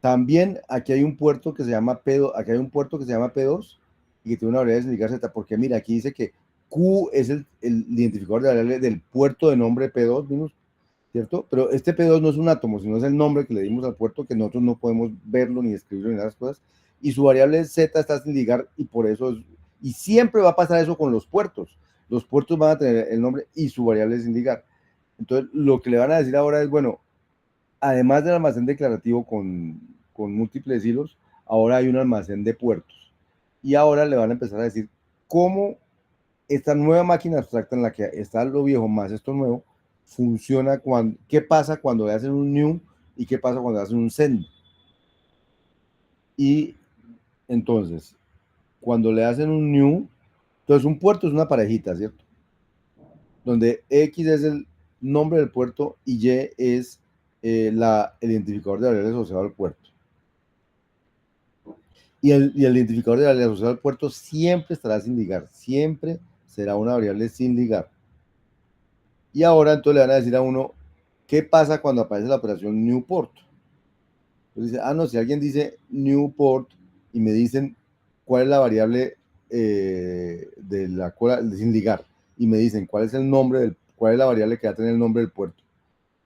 También aquí hay un puerto que se llama P2, aquí hay un puerto que se llama P2 y que tiene una variable de ligar Z, porque mira, aquí dice que Q es el identificador de variable del puerto de nombre P2, ¿cierto? Pero este P2 no es un átomo, sino es el nombre que le dimos al puerto, que nosotros no podemos verlo ni escribirlo ni nada de las cosas, y su variable Z está sin ligar y por eso y siempre va a pasar eso con los puertos. Los puertos van a tener el nombre y su variable sin ligar. Entonces, lo que le van a decir ahora es, bueno, además del almacén declarativo con múltiples hilos, ahora hay un almacén de puertos. Y ahora le van a empezar a decir cómo esta nueva máquina abstracta en la que está lo viejo más esto nuevo, funciona cuando, ¿qué pasa cuando le hacen un new y qué pasa cuando le hacen un send? Y entonces, cuando le hacen un new, entonces un puerto es una parejita, ¿cierto? Donde X es el nombre del puerto y Y es el identificador de variables asociado al puerto. Y el identificador de variable asociado al puerto siempre estará sin ligar, siempre será una variable sin ligar. Y ahora entonces le van a decir a uno, ¿qué pasa cuando aparece la operación new port? Entonces dice, no, si alguien dice new port y me dicen cuál es la variable de la cola sin ligar y me dicen cuál es el nombre, cuál es la variable que va a tener el nombre del puerto.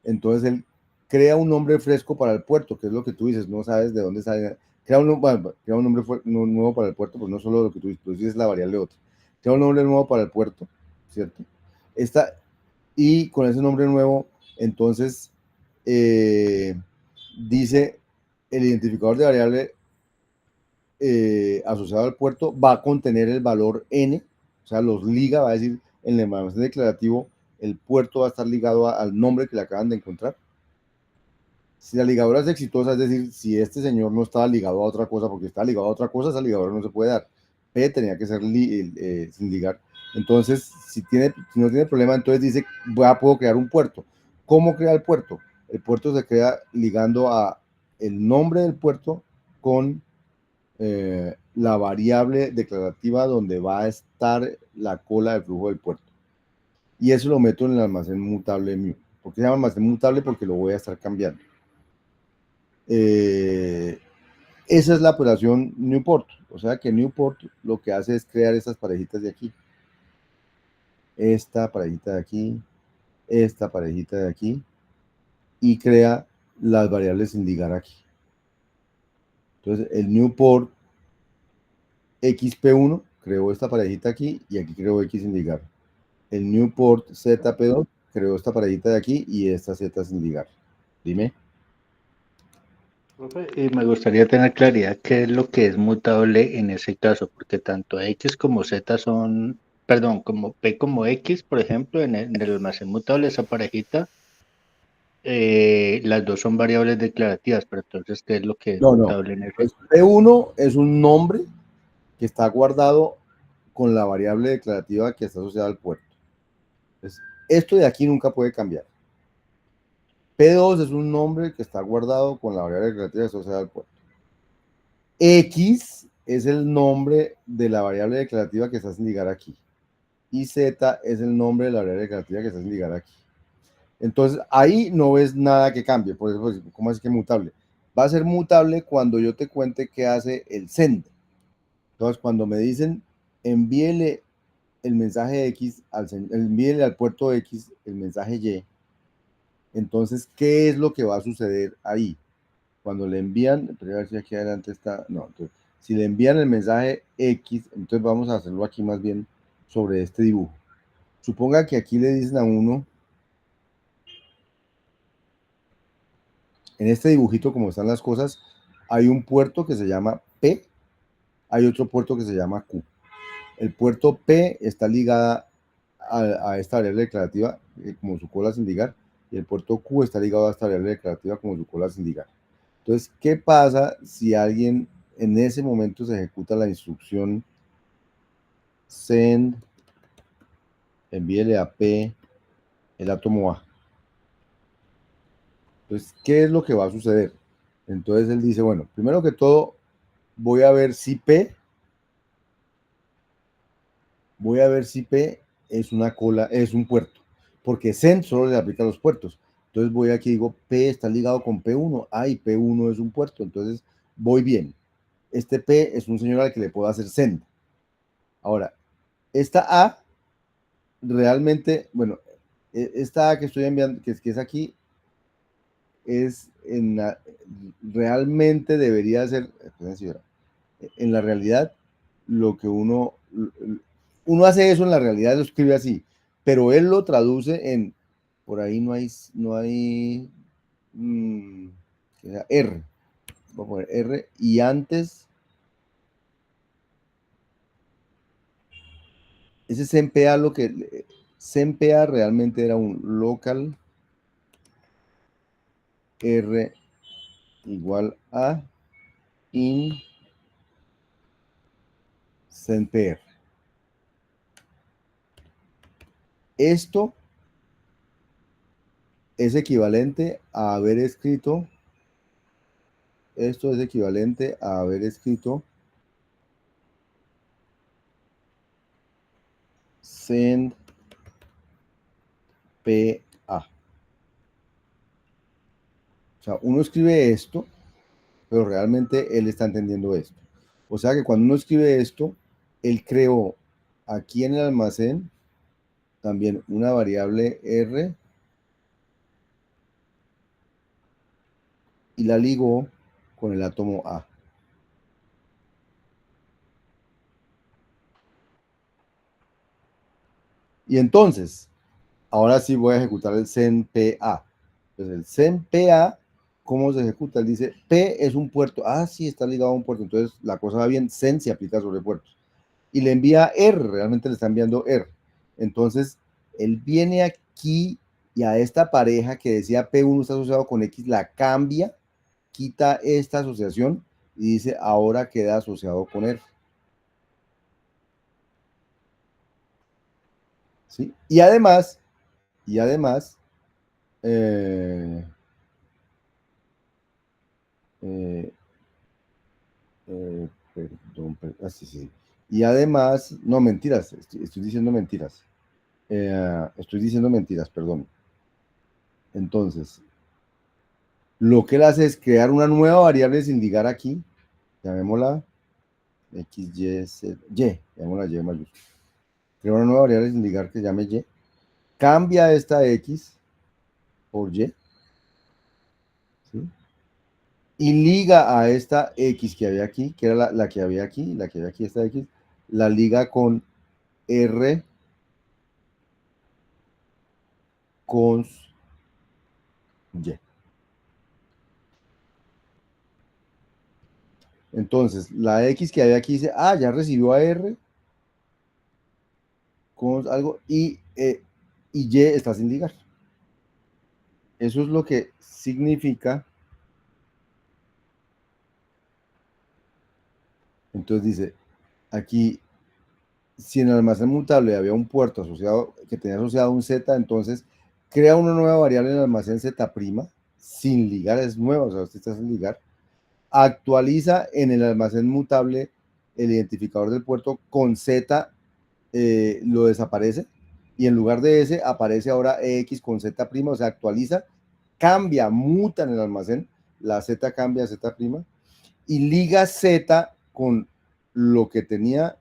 Entonces él crea un nombre fresco para el puerto, que es lo que tú dices, no sabes de dónde sale. Crea un nombre nuevo para el puerto, pero no solo lo que tú dices la variable otra. Crea un nombre nuevo para el puerto, ¿cierto? Y con ese nombre nuevo, entonces dice el identificador de variable asociado al puerto va a contener el valor n, o sea, los liga, va a decir en el almacén declarativo, el puerto va a estar ligado al nombre que le acaban de encontrar. Si la ligadura es exitosa, es decir, si este señor no estaba ligado a otra cosa, porque está ligado a otra cosa, esa ligadura no se puede dar. P tenía que ser sin ligar. Entonces, si no tiene problema, entonces dice, puedo crear un puerto. ¿Cómo crea el puerto? El puerto se crea ligando a el nombre del puerto con la variable declarativa donde va a estar la cola de flujo del puerto. Y eso lo meto en el almacén mutable mío. ¿Por qué se llama almacén mutable? Porque lo voy a estar cambiando. Esa es la operación Newport. O sea que Newport lo que hace es crear estas parejitas de aquí. Esta parejita de aquí. Esta parejita de aquí. Y crea las variables sin ligar aquí. Entonces el Newport XP1 creó esta parejita aquí y aquí creó X sin ligar. El Newport ZP2 creó esta parejita de aquí y esta Z sin ligar. Dime. Y me gustaría tener claridad qué es lo que es mutable en ese caso, porque tanto X como Z son, perdón, como P como X, por ejemplo, en el almacén mutable, esa parejita, las dos son variables declarativas, pero entonces, ¿qué es lo que es No. mutable en ese Pues caso? P1 es un nombre que está guardado con la variable declarativa que está asociada al puerto. Entonces, esto de aquí nunca puede cambiar. P2 es un nombre que está guardado con la variable declarativa asociada al puerto. X es el nombre de la variable declarativa que está sin ligar aquí. Y Z es el nombre de la variable declarativa que está sin ligar aquí. Entonces, ahí no ves nada que cambie. Por eso, ¿cómo es que mutable? Va a ser mutable cuando yo te cuente qué hace el send. Entonces, cuando me dicen envíele el mensaje X, envíele al puerto X el mensaje Y, entonces, ¿qué es lo que va a suceder ahí? Cuando le envían, pero a ver si aquí adelante está, no, entonces, si le envían el mensaje X, entonces vamos a hacerlo aquí más bien sobre este dibujo. Suponga que aquí le dicen a uno, en este dibujito como están las cosas, hay un puerto que se llama P, hay otro puerto que se llama Q. El puerto P está ligada a esta variable declarativa como su cola sin ligar, y el puerto Q está ligado a esta variable declarativa como su cola sin ligar. Entonces, ¿qué pasa si alguien en ese momento se ejecuta la instrucción send, envíele a P el átomo A? Entonces, ¿qué es lo que va a suceder? Entonces él dice, bueno, primero que todo, voy a ver si P es una cola, es un puerto, porque send solo le aplica a los puertos. Entonces voy aquí y digo, P está ligado con P1, y P1 es un puerto, entonces voy bien. Este P es un señor al que le puedo hacer send. Ahora, esta A realmente, bueno, esta A que estoy enviando, que es aquí, es realmente debería ser, en la realidad, lo que uno hace eso en la realidad, lo escribe así, pero él lo traduce en, por ahí no hay R, voy a poner R, y antes ese CMPA, CMPA realmente era un local R igual a in CMPR. Esto es equivalente a haber escrito, send PA. O sea, uno escribe esto, pero realmente él está entendiendo esto. O sea que cuando uno escribe esto, él creó aquí en el almacén también una variable R y la ligó con el átomo A. Y entonces, ahora sí voy a ejecutar el CENPA. Entonces, el CENPA, ¿cómo se ejecuta? Él dice, P es un puerto. Ah, sí, está ligado a un puerto. Entonces, la cosa va bien. CEN se aplica sobre puertos. Y le envía R, realmente le está enviando R. Entonces, él viene aquí y a esta pareja que decía P1 está asociado con X, la cambia, quita esta asociación y dice, ahora queda asociado con R. ¿Sí? Y además, eh, eh, perdón, sí. Y además, no, mentiras, estoy diciendo mentiras. Estoy diciendo mentiras, perdón. Entonces, lo que él hace es crear una nueva variable sin ligar aquí, llamémosla X, Y, Z, Y, llamémosla Y mayúscula. Crea una nueva variable sin ligar que se llame Y. Cambia esta X por Y, ¿sí? Y liga a esta X que había aquí, que era la que había aquí, esta X, la liga con R cons Y. Entonces, la X que había aquí dice, ya recibió a R con algo y Y está sin ligar. Eso es lo que significa. Entonces dice, aquí, si en el almacén mutable había un puerto asociado, que tenía asociado un Z, entonces crea una nueva variable en el almacén Z' sin ligar, es nueva, o sea, usted está sin ligar. Actualiza en el almacén mutable el identificador del puerto con Z, lo desaparece y en lugar de ese aparece ahora EX con Z', o sea, actualiza, cambia, muta en el almacén, la Z cambia a Z' y liga Z con lo que tenía,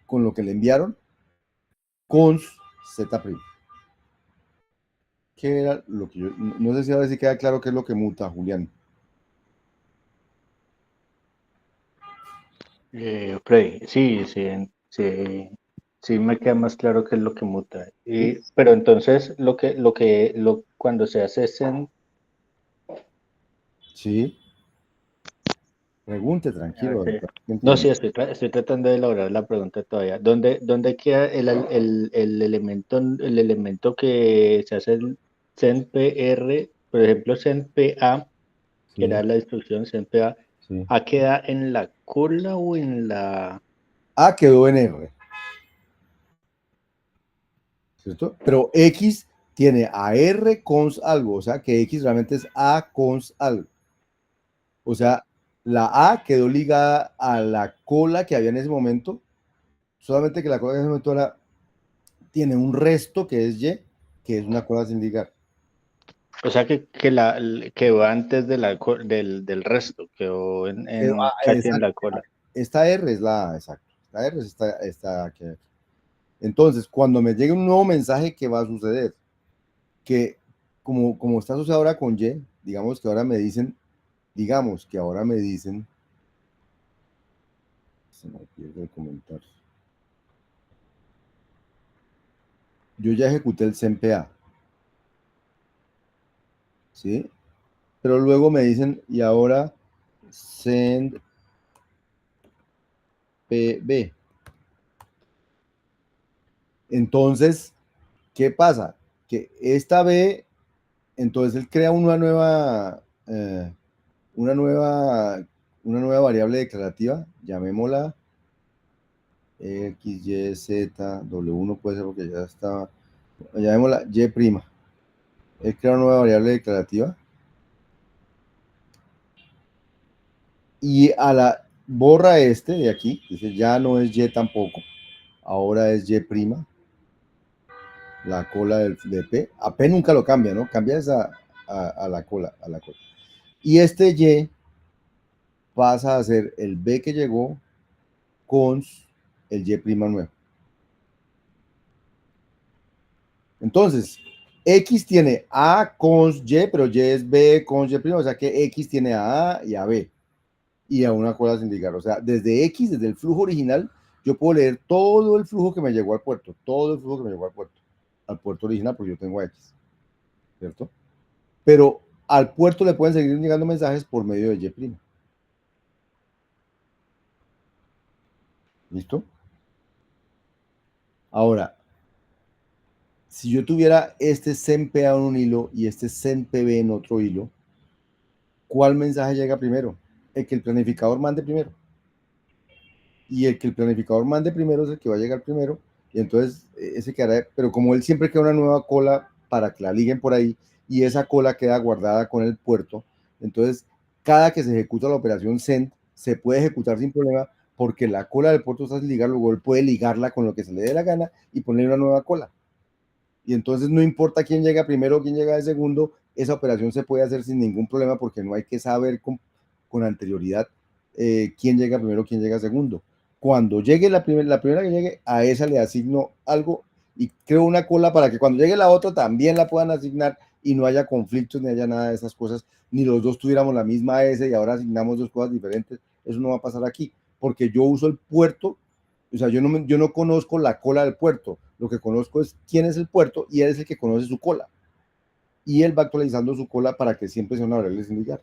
con lo que le enviaron, con Z'. ¿Qué era lo que yo? No sé si ahora sí queda claro qué es lo que muta, Julián. Freddy, sí me queda más claro qué es lo que muta. Pero entonces cuando se hace Sí, pregunte tranquilo. no, sí, estoy tratando de elaborar la pregunta todavía. ¿Dónde queda el elemento que se hace el CENPR, por ejemplo, CENPA, que Sí, era la instrucción CENPA, sí. ¿a queda en la cola o en la...? A quedó en R, ¿cierto? Pero X tiene a R cons algo, o sea que X realmente es A cons algo. O sea, la A quedó ligada a la cola que había en ese momento, solamente que la cola en ese momento tiene un resto que es Y, que es una cola sin ligar. O sea quedó antes del resto, quedó casi en la cola. Esta R es la A, exacto. Esta R es esta aquí. Entonces, cuando me llegue un nuevo mensaje, ¿qué va a suceder? Que como está asociado ahora con Y, digamos que ahora me dicen, se me pierde el comentario. Yo ya ejecuté el CMPA, ¿sí? Pero luego me dicen, y ahora send PB. Entonces, ¿qué pasa? Que esta B, entonces él crea una nueva variable declarativa, llamémosla X, Y, Z, W no puede ser porque ya estaba, llamémosla Y'. Él crea una nueva variable declarativa y a la borra este de aquí, dice ya no es Y tampoco, ahora es Y', la cola de P. A P nunca lo cambia, ¿no? Cambia esa a la cola, Y este Y pasa a ser el B que llegó con el Y' nuevo. Entonces, X tiene A con Y, pero Y es B con Y', o sea que X tiene a A y a B, y a una cola sin ligar. O sea, desde X, desde el flujo original, yo puedo leer todo el flujo que me llegó al puerto, todo el flujo que me llegó al puerto original, porque yo tengo X, ¿cierto? Pero al puerto le pueden seguir llegando mensajes por medio de Y'. ¿Listo? Ahora, si yo tuviera este SENP A en un hilo y este SENP B en otro hilo, ¿cuál mensaje llega primero? El que el planificador mande primero. Y el que el planificador mande primero es el que va a llegar primero. Y entonces ese quedará, pero como él siempre queda una nueva cola para que la liguen por ahí y esa cola queda guardada con el puerto, entonces cada que se ejecuta la operación send se puede ejecutar sin problema porque la cola del puerto está sin ligar, luego él puede ligarla con lo que se le dé la gana y poner una nueva cola. Y entonces no importa quién llega primero o quién llega de segundo, esa operación se puede hacer sin ningún problema porque no hay que saber con anterioridad quién llega primero, quién llega segundo. Cuando llegue la primera que llegue, a esa le asigno algo y creo una cola para que cuando llegue la otra también la puedan asignar y no haya conflictos ni haya nada de esas cosas, ni los dos tuviéramos la misma S y ahora asignamos dos cosas diferentes. Eso no va a pasar aquí, porque yo uso el puerto. O sea, yo no conozco la cola del puerto, lo que conozco es quién es el puerto y él es el que conoce su cola. Y él va actualizando su cola para que siempre sea una variable sin ligar.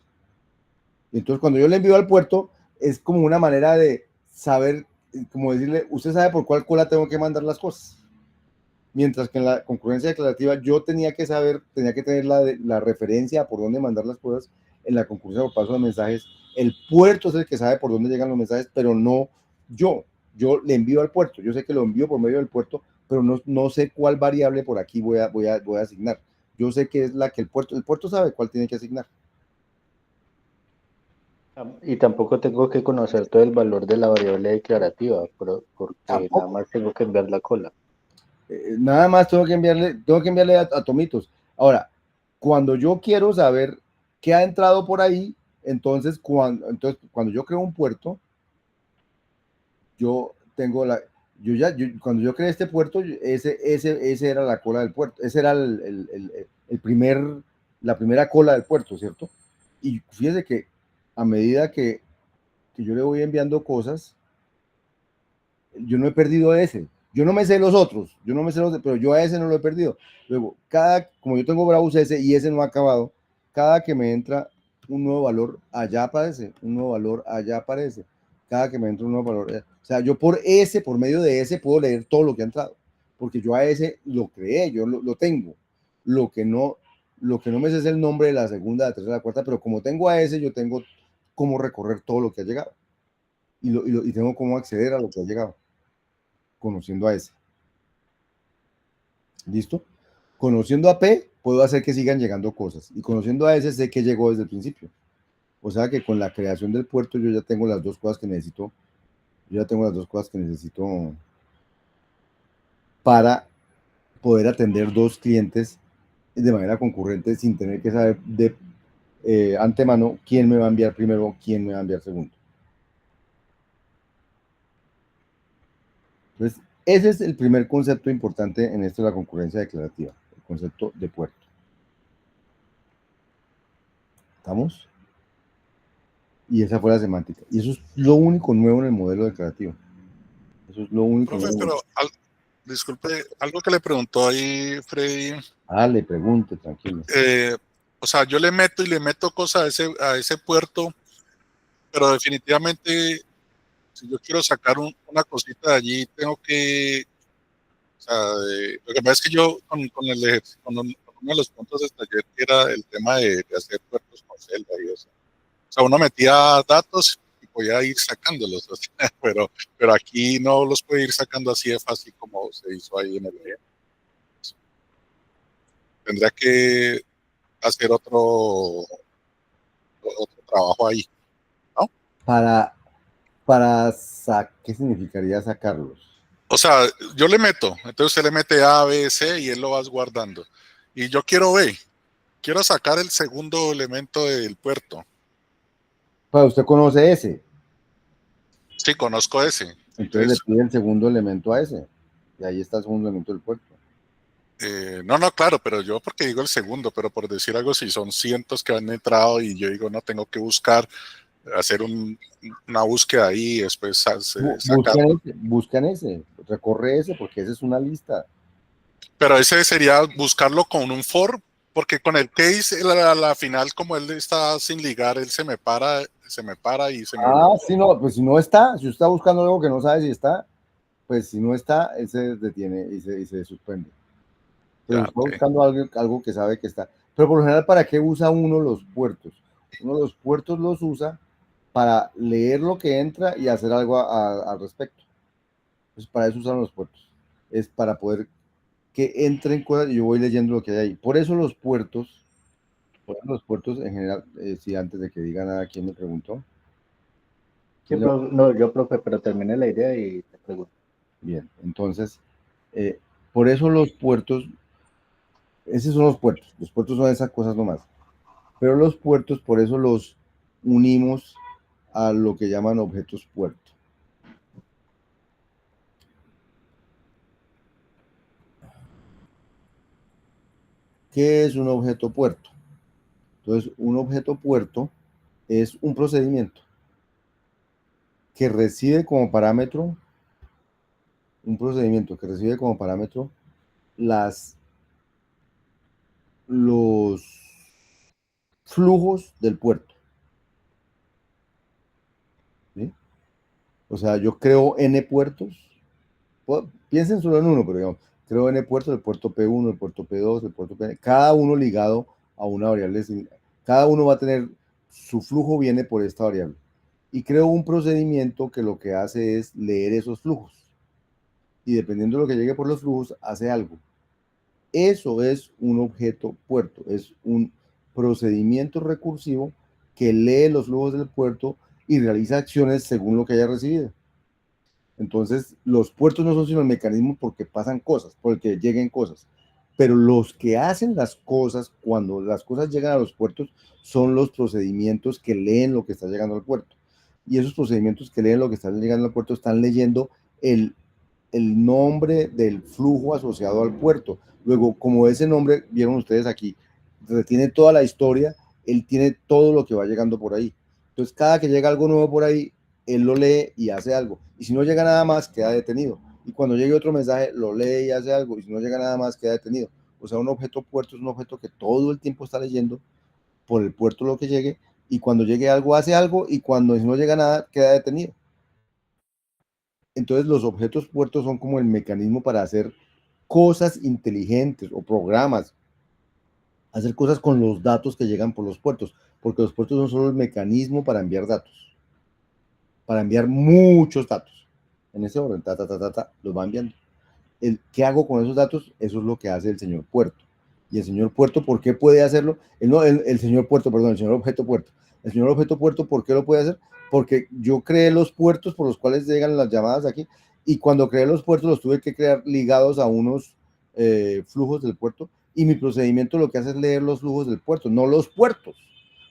Y entonces cuando yo le envío al puerto, es como una manera de saber, como decirle, usted sabe por cuál cola tengo que mandar las cosas. Mientras que en la concurrencia declarativa yo tenía que tener la referencia a por dónde mandar las cosas. En la concurrencia por paso de mensajes, el puerto es el que sabe por dónde llegan los mensajes, pero no yo. Yo le envío al puerto, yo sé que lo envío por medio del puerto, pero no sé cuál variable por aquí voy a asignar. Yo sé que es la que el puerto sabe cuál tiene que asignar. Y tampoco tengo que conocer todo el valor de la variable declarativa, porque Tampoco. nada más tengo que enviar la cola. Nada más tengo que enviarle a Tomitos. Ahora, cuando yo quiero saber qué ha entrado por ahí, entonces cuando yo creo un puerto, yo tengo cuando yo creé este puerto, ese era la cola del puerto, ese era la primera cola del puerto, ¿cierto? Y fíjese que a medida que yo le voy enviando cosas, yo no he perdido ese. Yo no me sé los otros, pero yo a ese no lo he perdido. Luego, como yo tengo browse ese y ese no ha acabado, cada que me entra un nuevo valor, allá aparece, un nuevo valor, allá aparece. Cada que me entra un nuevo valor. O sea, yo por medio de ese, puedo leer todo lo que ha entrado. Porque yo a ese lo creé, yo lo tengo. Lo que no me sé es el nombre de la segunda, la tercera, la cuarta, pero como tengo a ese, yo tengo cómo recorrer todo lo que ha llegado. Y tengo cómo acceder a lo que ha llegado conociendo a ese. ¿Listo? Conociendo a P, puedo hacer que sigan llegando cosas. Y conociendo a S, sé que llegó desde el principio. O sea que con la creación del puerto yo ya tengo las dos cosas que necesito. Yo ya tengo las dos cosas que necesito para poder atender dos clientes de manera concurrente sin tener que saber de antemano quién me va a enviar primero, quién me va a enviar segundo. Entonces, ese es el primer concepto importante en esto de la concurrencia declarativa, el concepto de puerto. ¿Estamos? Y esa fue la semántica. Y eso es lo único nuevo en el modelo declarativo. Eso es lo único Profe, nuevo. pero disculpe, algo que le preguntó ahí Freddy. Le pregunte, tranquilo. O sea, yo le meto cosas a ese puerto, pero definitivamente, si yo quiero sacar una cosita de allí, tengo que sea, lo que pasa es que yo con uno de los puntos de taller que era el tema de hacer puertos con celda y eso. O sea, uno metía datos y podía ir sacándolos, o sea, pero aquí no los puede ir sacando así de fácil como se hizo ahí en el ejemplo. Tendría que hacer otro trabajo ahí, ¿no? ¿Qué significaría sacarlos? O sea, yo le meto, entonces usted le mete A, B, C y él lo va guardando. Y yo quiero B, quiero sacar el segundo elemento del puerto. Pues usted conoce ese, Sí, conozco ese. entonces Entonces, le pide el segundo elemento a ese, y ahí está el segundo elemento del puerto. no, claro, pero yo porque digo el segundo, pero por decir algo, si son cientos que han entrado y yo digo, no, tengo que buscar, hacer una búsqueda ahí y después sacarlo. Buscan ese, recorre ese, porque esa es una lista. Pero ese sería buscarlo con un for, porque con el case, a la final, como él está sin ligar, él se me para y se me Ah, bloquea. sí, no, pues si no está, si usted está buscando algo que no sabe si está, pues si no está, él se detiene y se suspende. Pero Ya, está ok. buscando algo que sabe que está. Pero por lo general, ¿para qué usa uno los puertos? Uno los puertos los usa para leer lo que entra y hacer algo al respecto. Pues para eso usan los puertos. Es para poder que entren cosas y yo voy leyendo lo que hay ahí. Por eso los puertos en general, si antes de que diga nada, ¿quién me preguntó? Sí, no, yo, profe, pero termine la idea y te pregunto. Bien, entonces, por eso los puertos, esos son los puertos son esas cosas nomás, pero los puertos, por eso los unimos a lo que llaman objetos puerto. ¿Qué es un objeto puerto? Entonces, un objeto puerto es un procedimiento que recibe como parámetro, los flujos del puerto. ¿Sí? O sea, yo creo n puertos, piensen solo en uno, pero digamos, creo n puertos, el puerto P1, el puerto P2, el puerto P, cada uno ligado a una variable, cada uno va a tener, su flujo viene por esta variable. Y creo un procedimiento que lo que hace es leer esos flujos. Y dependiendo de lo que llegue por los flujos, hace algo. Eso es un objeto puerto, es un procedimiento recursivo que lee los flujos del puerto y realiza acciones según lo que haya recibido. Entonces, los puertos no son sino el mecanismo porque pasan cosas, porque lleguen cosas. Pero los que hacen las cosas, cuando las cosas llegan a los puertos, son los procedimientos que leen lo que está llegando al puerto. Y esos procedimientos que leen lo que está llegando al puerto están leyendo el nombre del flujo asociado al puerto. Luego, como ese nombre, vieron ustedes aquí, retiene toda la historia, él tiene todo lo que va llegando por ahí. Entonces, cada que llega algo nuevo por ahí, él lo lee y hace algo. Y si no llega nada más, queda detenido. Y cuando llegue otro mensaje, lo lee y hace algo. Y si no llega nada más, queda detenido. O sea, un objeto puerto es un objeto que todo el tiempo está leyendo por el puerto lo que llegue. Y cuando llegue algo, hace algo. Y cuando si no llega nada, queda detenido. Entonces, los objetos puertos son como el mecanismo para hacer cosas inteligentes o programas, hacer cosas con los datos que llegan por los puertos, porque los puertos son solo el mecanismo para enviar datos, para enviar muchos datos. En ese orden, los va enviando. ¿Qué hago con esos datos? Eso es lo que hace el señor puerto. Y el señor puerto, ¿por qué puede hacerlo? El señor puerto, perdón, el señor objeto puerto. El señor objeto puerto, ¿por qué lo puede hacer? Porque yo creé los puertos por los cuales llegan las llamadas aquí, y cuando creé los puertos los tuve que crear ligados a unos flujos del puerto, y mi procedimiento lo que hace es leer los flujos del puerto, no los puertos.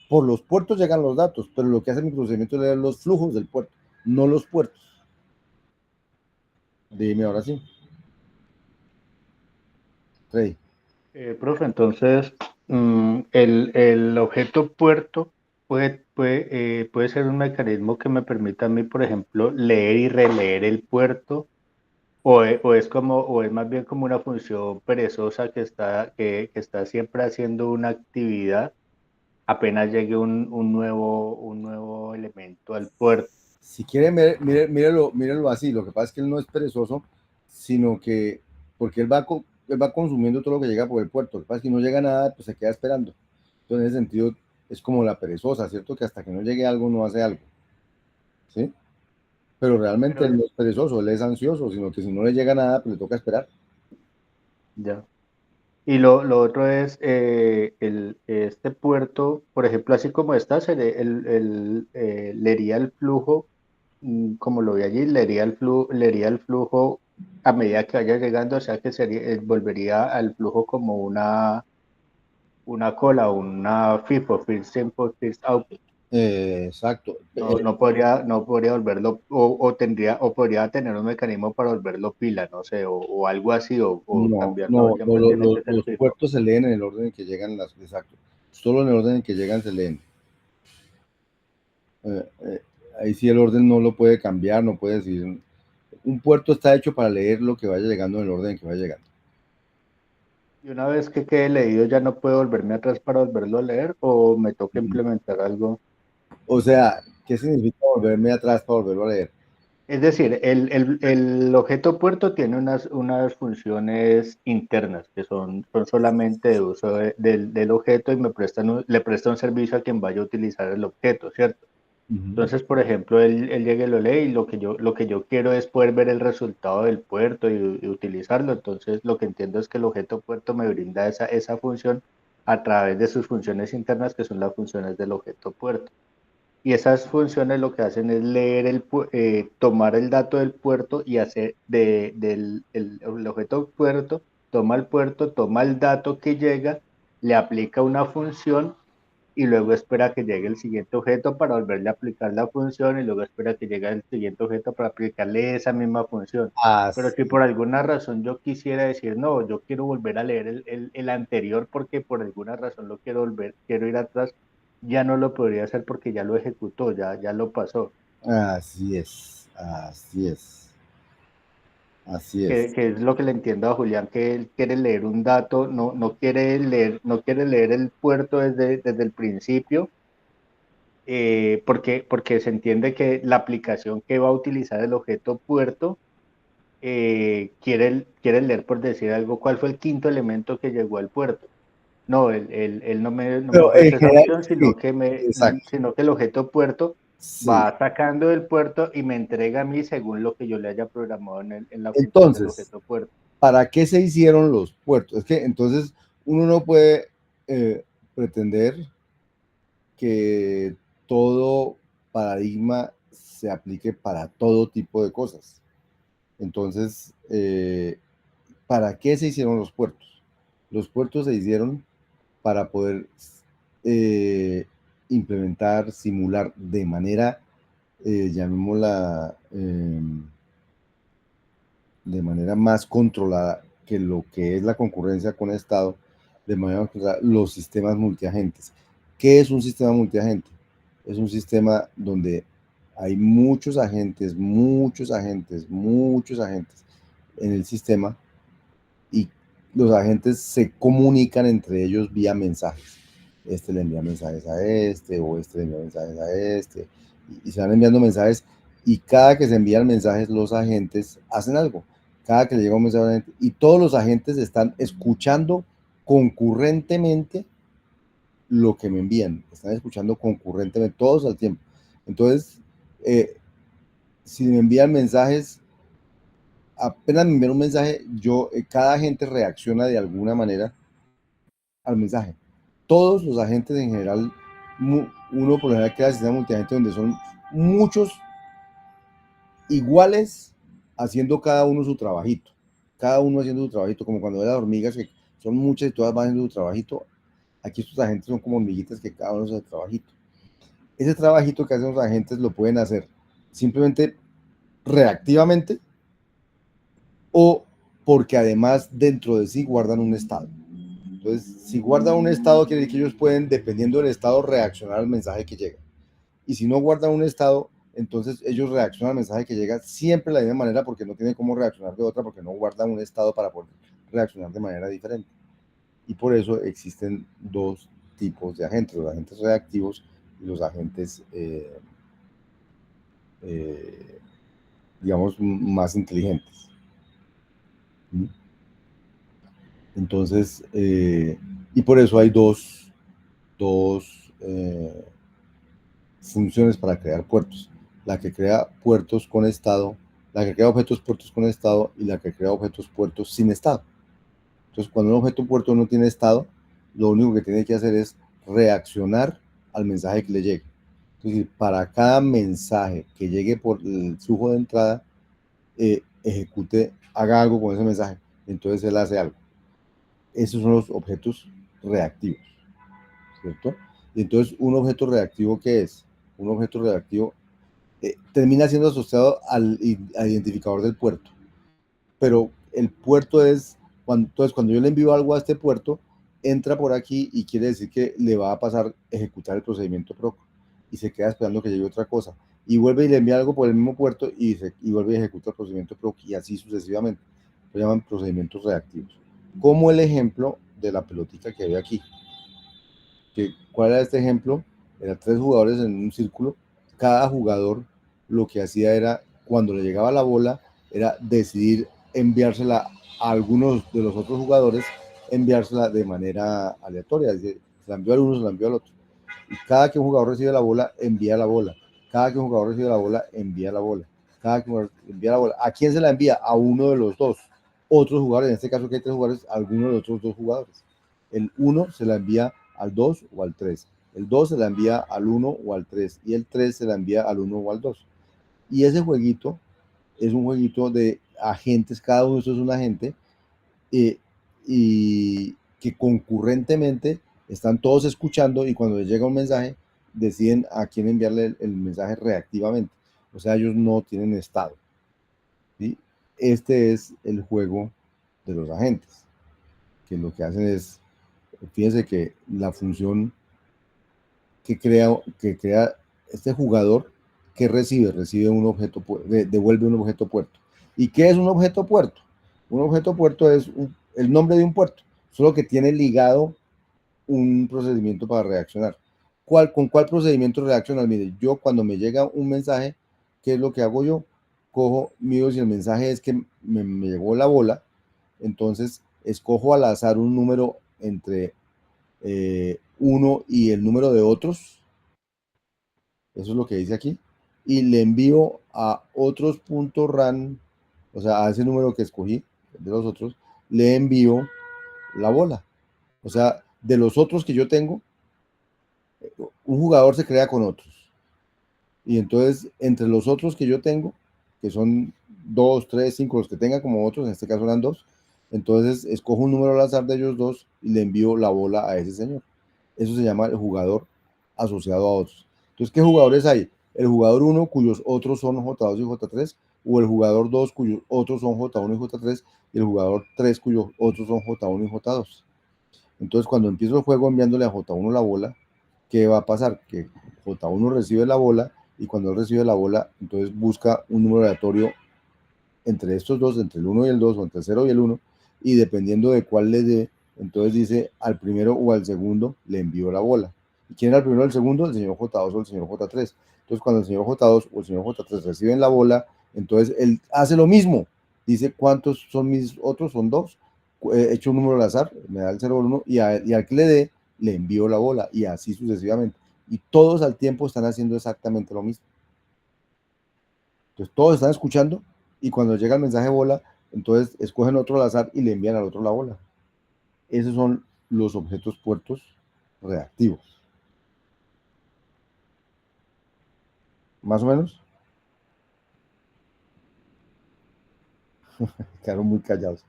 Por los puertos llegan los datos, pero lo que hace mi procedimiento es leer los flujos del puerto, no los puertos. Dime ahora sí. Trey. Profe, entonces, el objeto puerto puede ser un mecanismo que me permita a mí, por ejemplo, leer y releer el puerto, o es más bien como una función perezosa que está siempre haciendo una actividad apenas llegue un nuevo elemento al puerto. Si quieren, mírelo así. Lo que pasa es que él no es perezoso, sino que porque él va consumiendo todo lo que llega por el puerto. Lo que pasa es que no llega nada, pues se queda esperando. Entonces, en ese sentido, es como la perezosa, ¿cierto? Que hasta que no llegue algo, no hace algo, ¿sí? Pero realmente él no es perezoso, él es ansioso, sino que si no le llega nada, pues le toca esperar. Ya. Y lo otro es este puerto, por ejemplo, así como está, leería el flujo, como lo vi allí, leería el flujo a medida que vaya llegando, o sea que volvería al flujo como una cola, una FIFO, First Input, First Output. Exacto. No podría volverlo, o podría tener un mecanismo para volverlo pila, no sé, o algo así, o No, cambiarlo, no, no, tiene que ser los FIFO. puertos se leen en el orden en que llegan exacto. Solo en el orden en que llegan se leen. Ahí sí el orden no lo puede cambiar, no puede decir. Un puerto está hecho para leer lo que vaya llegando en el orden en que vaya llegando. Y una vez que quede leído, ¿ya no puedo volverme atrás para volverlo a leer o me toca implementar algo? O sea, ¿qué significa volverme atrás para volverlo a leer? Es decir, el objeto puerto tiene unas funciones internas que son solamente de uso del objeto y le presta un servicio a quien vaya a utilizar el objeto, ¿cierto? Entonces, por ejemplo, él llega y lo lee y lo que yo quiero es poder ver el resultado del puerto y utilizarlo. Entonces, lo que entiendo es que el objeto puerto me brinda esa función a través de sus funciones internas, que son las funciones del objeto puerto. Y esas funciones lo que hacen es tomar el dato del puerto y hacer el objeto puerto, toma el dato que llega, le aplica una función y luego espera que llegue el siguiente objeto para volverle a aplicar la función y luego espera que llegue el siguiente objeto para aplicarle esa misma función. Pero si por alguna razón yo quisiera decir, no, yo quiero volver a leer el anterior porque por alguna razón quiero ir atrás, ya no lo podría hacer porque ya lo ejecutó, ya lo pasó. Así es, así es, así es. Que es lo que le entiendo a Julián, que él quiere leer un dato, no quiere leer el puerto desde el principio, porque se entiende que la aplicación que va a utilizar el objeto puerto quiere leer, por decir algo, cuál fue el quinto elemento que llegó al puerto. No, él no me Pero en ofrece esa general, opción, sí, exacto, sino que el objeto puerto sí. va sacando del puerto y me entrega a mí según lo que yo le haya programado en la función del Entonces, objeto puerto. ¿para qué se hicieron los puertos? Es que entonces uno no puede pretender que todo paradigma se aplique para todo tipo de cosas. Entonces, ¿para qué se hicieron los puertos? Los puertos se hicieron para poder implementar, simular de manera, llamémosla, de manera más controlada que lo que es la concurrencia con el Estado, de manera más controlada, los sistemas multiagentes. ¿Qué es un sistema multiagente? Es un sistema donde hay muchos agentes en el sistema y los agentes se comunican entre ellos vía mensajes. Este le envía mensajes a este, o este le envía mensajes a este, y se van enviando mensajes, y cada que se envían mensajes, los agentes hacen algo. Cada que le llega un mensaje a la gente, y todos los agentes están escuchando concurrentemente lo que me envían, están escuchando concurrentemente, todos al tiempo. Entonces, si me envían mensajes, apenas me envían un mensaje, cada agente reacciona de alguna manera al mensaje. Todos los agentes en general, uno por lo general crea sistema multiagente donde son muchos iguales haciendo cada uno su trabajito. Cada uno haciendo su trabajito, como cuando ve las hormigas que son muchas y todas van haciendo su trabajito. Aquí estos agentes son como hormiguitas que cada uno hace su trabajito. Ese trabajito que hacen los agentes lo pueden hacer simplemente reactivamente o porque además dentro de sí guardan un estado. Entonces, si guardan un estado, quiere decir que ellos pueden, dependiendo del estado, reaccionar al mensaje que llega. Y si no guardan un estado, entonces ellos reaccionan al mensaje que llega siempre de la misma manera porque no tienen cómo reaccionar de otra, porque no guardan un estado para poder reaccionar de manera diferente. Y por eso existen dos tipos de agentes, los agentes reactivos y los agentes, digamos, más inteligentes. ¿Mm? Entonces, y por eso hay dos funciones para crear puertos. La que crea puertos con estado, la que crea objetos puertos con estado y la que crea objetos puertos sin estado. Entonces, cuando un objeto puerto no tiene estado, lo único que tiene que hacer es reaccionar al mensaje que le llegue. Entonces, para cada mensaje que llegue por el flujo de entrada, haga algo con ese mensaje. Entonces, él hace algo. Esos son los objetos reactivos, ¿cierto? Y entonces, un objeto reactivo, ¿qué es? Un objeto reactivo termina siendo asociado al identificador del puerto. Pero el puerto es, entonces cuando yo le envío algo a este puerto, entra por aquí y quiere decir que le va a pasar ejecutar el procedimiento PROC y se queda esperando que llegue otra cosa. Y vuelve y le envía algo por el mismo puerto y vuelve y ejecuta el procedimiento PROC y así sucesivamente. Lo llaman procedimientos reactivos. Como el ejemplo de la pelotita que había aquí. ¿Cuál era este ejemplo? Eran 3 jugadores en un círculo. Cada jugador lo que hacía era, cuando le llegaba la bola, era decidir enviársela a algunos de los otros jugadores, enviársela de manera aleatoria. Es decir, se la envió al uno, se la envió al otro. Y cada que un jugador recibe la bola, envía la bola. Cada que un jugador recibe la bola, envía la bola. Cada que un jugador envía la bola. ¿A quién se la envía? A uno de los dos. Otros jugadores, en este caso que hay 3 jugadores, a alguno de los otros 2 jugadores. El 1 se la envía al 2 o al 3. El 2 se la envía al 1 o al 3. Y el 3 se la envía al 1 o al 2. Y ese jueguito es un jueguito de agentes, cada uno de estos es un agente, y que concurrentemente están todos escuchando y cuando les llega un mensaje deciden a quién enviarle el mensaje reactivamente. O sea, ellos no tienen estado. ¿Sí? Este es el juego de los agentes, que lo que hacen es, fíjense que la función que crea este jugador, que recibe un objeto, devuelve un objeto puerto. ¿Y qué es un objeto puerto? Un objeto puerto es el nombre de un puerto, solo que tiene ligado un procedimiento para reaccionar. ¿Con cuál procedimiento reaccionar? Mire, yo cuando me llega un mensaje, ¿qué es lo que hago yo? Cojo, miro si el mensaje es que me llegó la bola, entonces escojo al azar un número entre 1 y el número de otros, eso es lo que dice aquí, y le envío a otros.ran, o sea, a ese número que escogí de los otros, le envío la bola. O sea, de los otros que yo tengo, un jugador se crea con otros. Y entonces, entre los otros que yo tengo, que son 2, 3, 5, los que tenga como otros, en este caso eran 2, entonces escojo un número al azar de ellos 2 y le envío la bola a ese señor. Eso se llama el jugador asociado a otros. Entonces, ¿qué jugadores hay? El jugador 1 cuyos otros son J2 y J3, o el jugador 2 cuyos otros son J1 y J3, y el jugador 3 cuyos otros son J1 y J2. Entonces, cuando empiezo el juego enviándole a J1 la bola, ¿qué va a pasar? Que J1 recibe la bola y cuando él recibe la bola, entonces busca un número aleatorio entre estos dos, entre el 1 y el 2, o entre el 0 y el 1, y dependiendo de cuál le dé, entonces dice al primero o al segundo le envió la bola. ¿Y quién era el primero o el segundo? El señor J2 o el señor J3. Entonces, cuando el señor J2 o el señor J3 reciben la bola, entonces él hace lo mismo. Dice, ¿cuántos son mis otros? Son 2. Hecho un número al azar, me da el 0 o el 1, y al que le dé, le envío la bola, y así sucesivamente. Y todos al tiempo están haciendo exactamente lo mismo. Entonces, todos están escuchando, y cuando llega el mensaje bola, entonces escogen otro al azar y le envían al otro la bola. Esos son los objetos puertos reactivos. ¿Más o menos? Quedaron muy callados.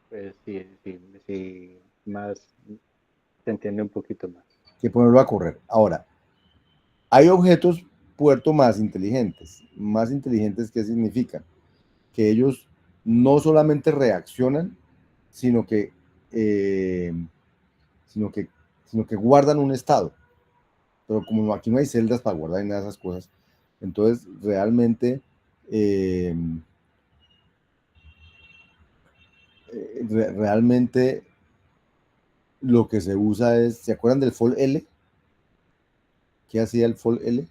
Pues sí, más se entiende un poquito más. Que ponerlo a correr. Ahora, hay objetos puerto más inteligentes. Más inteligentes, ¿qué significan? Que ellos no solamente reaccionan, sino que, eh, sino que, sino que guardan un estado. Pero como aquí no hay celdas para guardar nada de esas cosas, entonces realmente realmente lo que se usa es, ¿se acuerdan del FOL L? ¿Qué hacía el FOL L?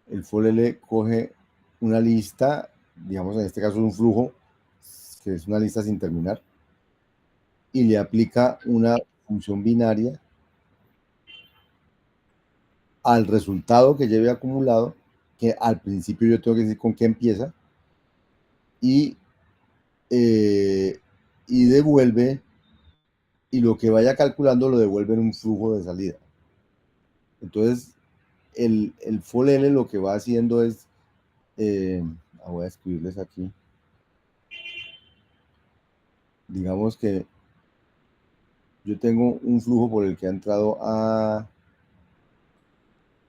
El FOL L coge una lista, digamos en este caso un flujo que es una lista sin terminar, y le aplica una función binaria al resultado que lleve acumulado, que al principio yo tengo que decir con qué empieza, y devuelve, y lo que vaya calculando lo devuelve en un flujo de salida. Entonces, el for L lo que va haciendo es, voy a escribirles aquí, digamos que yo tengo un flujo por el que ha entrado A,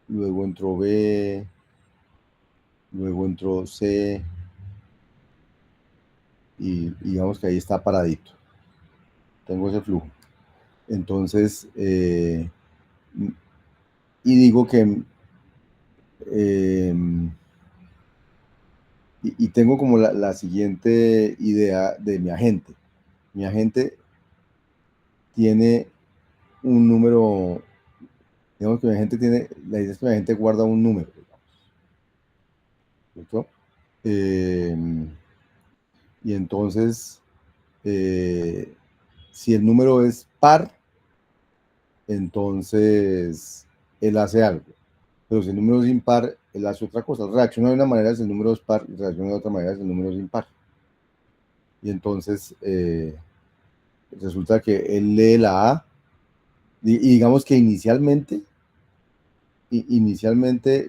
luego entró B, luego entró C, y digamos que ahí está paradito. Tengo ese flujo. Entonces, y digo que, y tengo como la siguiente idea de mi agente. Mi agente tiene un número, digamos que mi agente tiene, la idea es que mi agente guarda un número, ¿cierto? Y entonces, si el número es par, entonces él hace algo. Pero si el número es impar, él hace otra cosa. Reacciona de una manera si el número es par, y reacciona de otra manera si el número es impar. Y entonces resulta que él lee la A, y digamos que inicialmente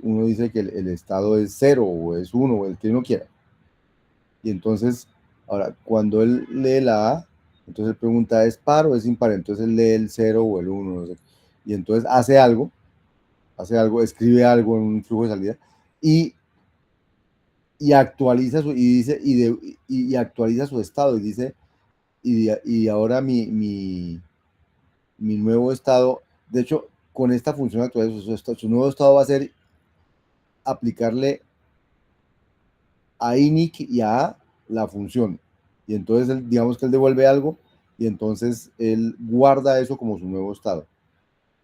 uno dice que el estado es 0 o es 1 o el que uno quiera. Y entonces, ahora, cuando él lee la A, entonces él pregunta, ¿es par o es impar? Entonces él lee el 0 o el 1, no sé. Y entonces hace algo, escribe algo en un flujo de salida, y actualiza su, y dice, y actualiza su estado, y dice, y ahora mi nuevo estado, de hecho, con esta función actualiza su nuevo estado va a ser aplicarle a init y a la función, y entonces digamos que él devuelve algo, y entonces él guarda eso como su nuevo estado.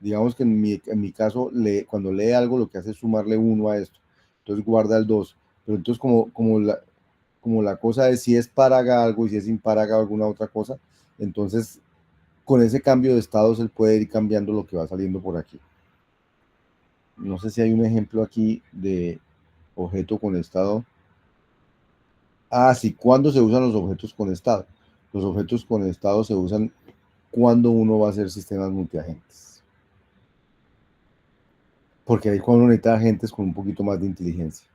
Digamos que en mi caso, cuando lee algo, lo que hace es sumarle 1 a esto, entonces guarda el 2, pero entonces como la cosa es si es par haga algo y si es impar haga alguna otra cosa, entonces con ese cambio de estados él puede ir cambiando lo que va saliendo por aquí. No sé si hay un ejemplo aquí de objeto con estado. Sí, ¿cuándo se usan los objetos con estado? Los objetos con estado se usan cuando uno va a hacer sistemas multiagentes. Porque ahí cuando uno necesita agentes con un poquito más de inteligencia.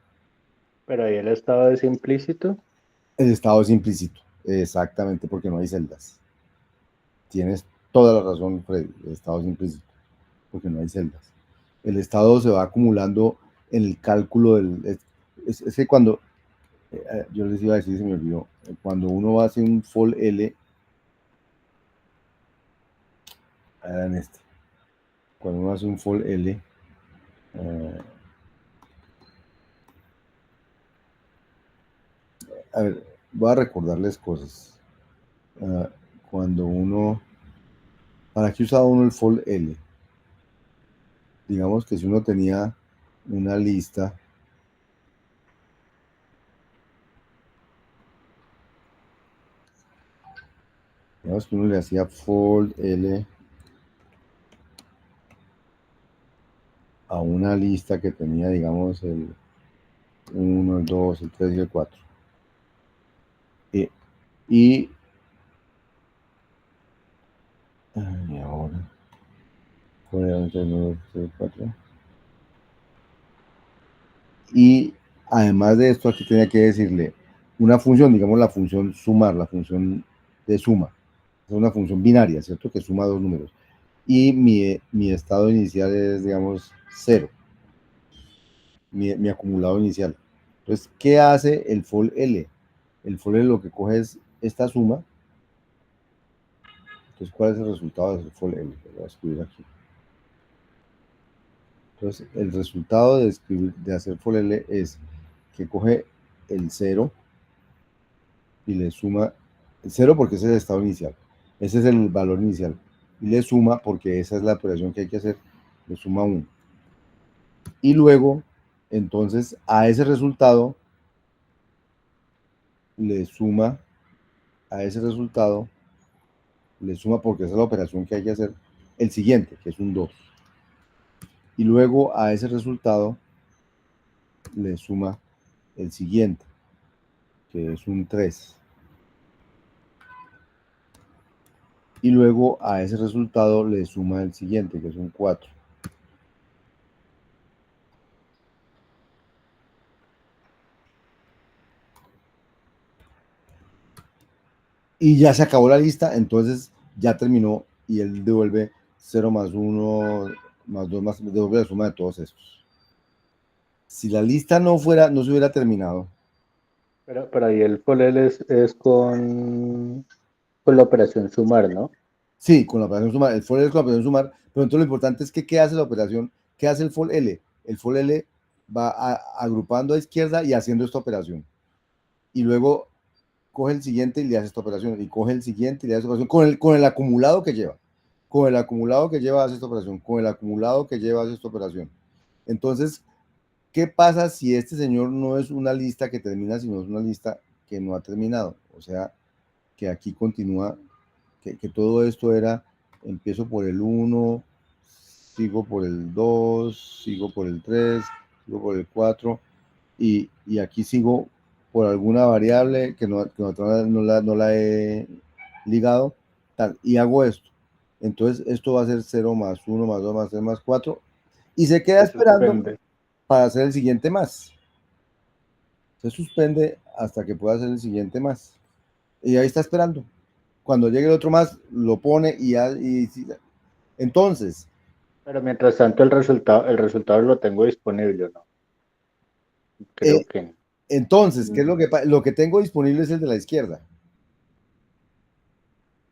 Pero ahí el estado es implícito. El estado es implícito, exactamente, porque no hay celdas. Tienes toda la razón, Freddy, el estado es implícito, porque no hay celdas. El estado se va acumulando en el cálculo del... Es que cuando, yo les iba a decir, se me olvidó, cuando uno hace un for L, en este, cuando uno hace un for L, a ver, voy a recordarles cosas. Cuando uno, ¿para qué usaba uno el for L? Digamos que si uno tenía una lista, digamos que uno le hacía for L a una lista que tenía, digamos, el 1, el 2, el 3 y el 4. Y ahora, el 4. Y además de esto, aquí tenía que decirle una función, digamos la función sumar, la función de suma. Es una función binaria, ¿cierto? Que suma dos números. Y mi estado inicial es, digamos, 0. Mi acumulado inicial. Entonces, ¿qué hace el for L? El for L lo que coge es esta suma. Entonces, ¿cuál es el resultado del for L? Lo voy a escribir aquí. Entonces, el resultado de hacer for L es que coge el 0 y le suma el 0 porque ese es el estado inicial. Ese es el valor inicial. Y le suma, porque esa es la operación que hay que hacer, le suma 1. Y luego, entonces, a ese resultado le suma a ese resultado le suma, porque esa es la operación que hay que hacer, el siguiente, que es un 2. Y luego a ese resultado le suma el siguiente, que es un 3. Y luego a ese resultado le suma el siguiente, que es un 4. Y ya se acabó la lista, entonces ya terminó y él devuelve 0 más 1 más 2 más, devuelve la suma de todos estos. Si la lista no se hubiera terminado. Pero ahí el FOLL es con la operación sumar, ¿no? Sí, con la operación sumar. El FOL L es con la operación sumar, pero entonces lo importante es que ¿qué hace la operación? ¿Qué hace el FOL L? El FOL L va agrupando a izquierda y haciendo esta operación. Y luego coge el siguiente y le hace esta operación. Y coge el siguiente y le hace esta operación con el acumulado que lleva. Con el acumulado que lleva hace esta operación. Con el acumulado que lleva hace esta operación. Entonces, ¿qué pasa si este señor no es una lista que termina, sino es una lista que no ha terminado? O sea, que aquí continúa, que todo esto era, empiezo por el 1, sigo por el 2, sigo por el 3, sigo por el 4, y aquí sigo por alguna variable que no la he ligado, tal, y hago esto. Entonces, esto va a ser 0 más 1 más 2 más 3 más 4, y se queda esperando para hacer el siguiente más. Se suspende hasta que pueda hacer el siguiente más. Y ahí está esperando. Cuando llegue el otro más, lo pone y entonces. Pero mientras tanto el resultado lo tengo disponible, ¿no? Creo que. Entonces, ¿qué es lo que tengo disponible? Es el de la izquierda.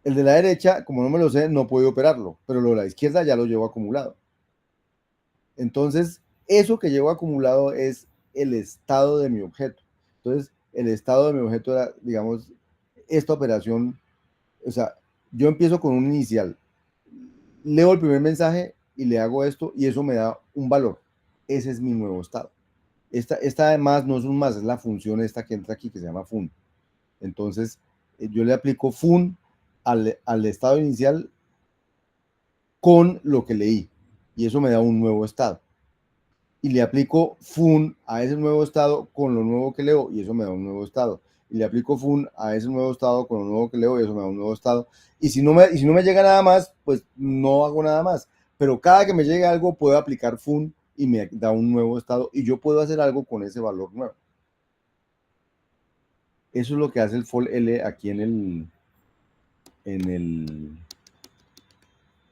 El de la derecha, como no me lo sé, no puedo operarlo, pero lo de la izquierda ya lo llevo acumulado. Entonces, eso que llevo acumulado es el estado de mi objeto. Entonces, el estado de mi objeto era, digamos, esta operación. O sea, yo empiezo con un inicial, leo el primer mensaje y le hago esto y eso me da un valor. Ese es mi nuevo estado. Esta además no es un más, es la función esta que entra aquí que se llama fun. Entonces, yo le aplico fun al estado inicial con lo que leí y eso me da un nuevo estado. Y le aplico fun a ese nuevo estado con lo nuevo que leo y eso me da un nuevo estado. Y le aplico fun a ese nuevo estado con lo nuevo que leo y eso me da un nuevo estado. Y si no me llega nada más, pues no hago nada más. Pero cada que me llegue algo, puedo aplicar fun y me da un nuevo estado y yo puedo hacer algo con ese valor nuevo. Eso es lo que hace el FOL L aquí en el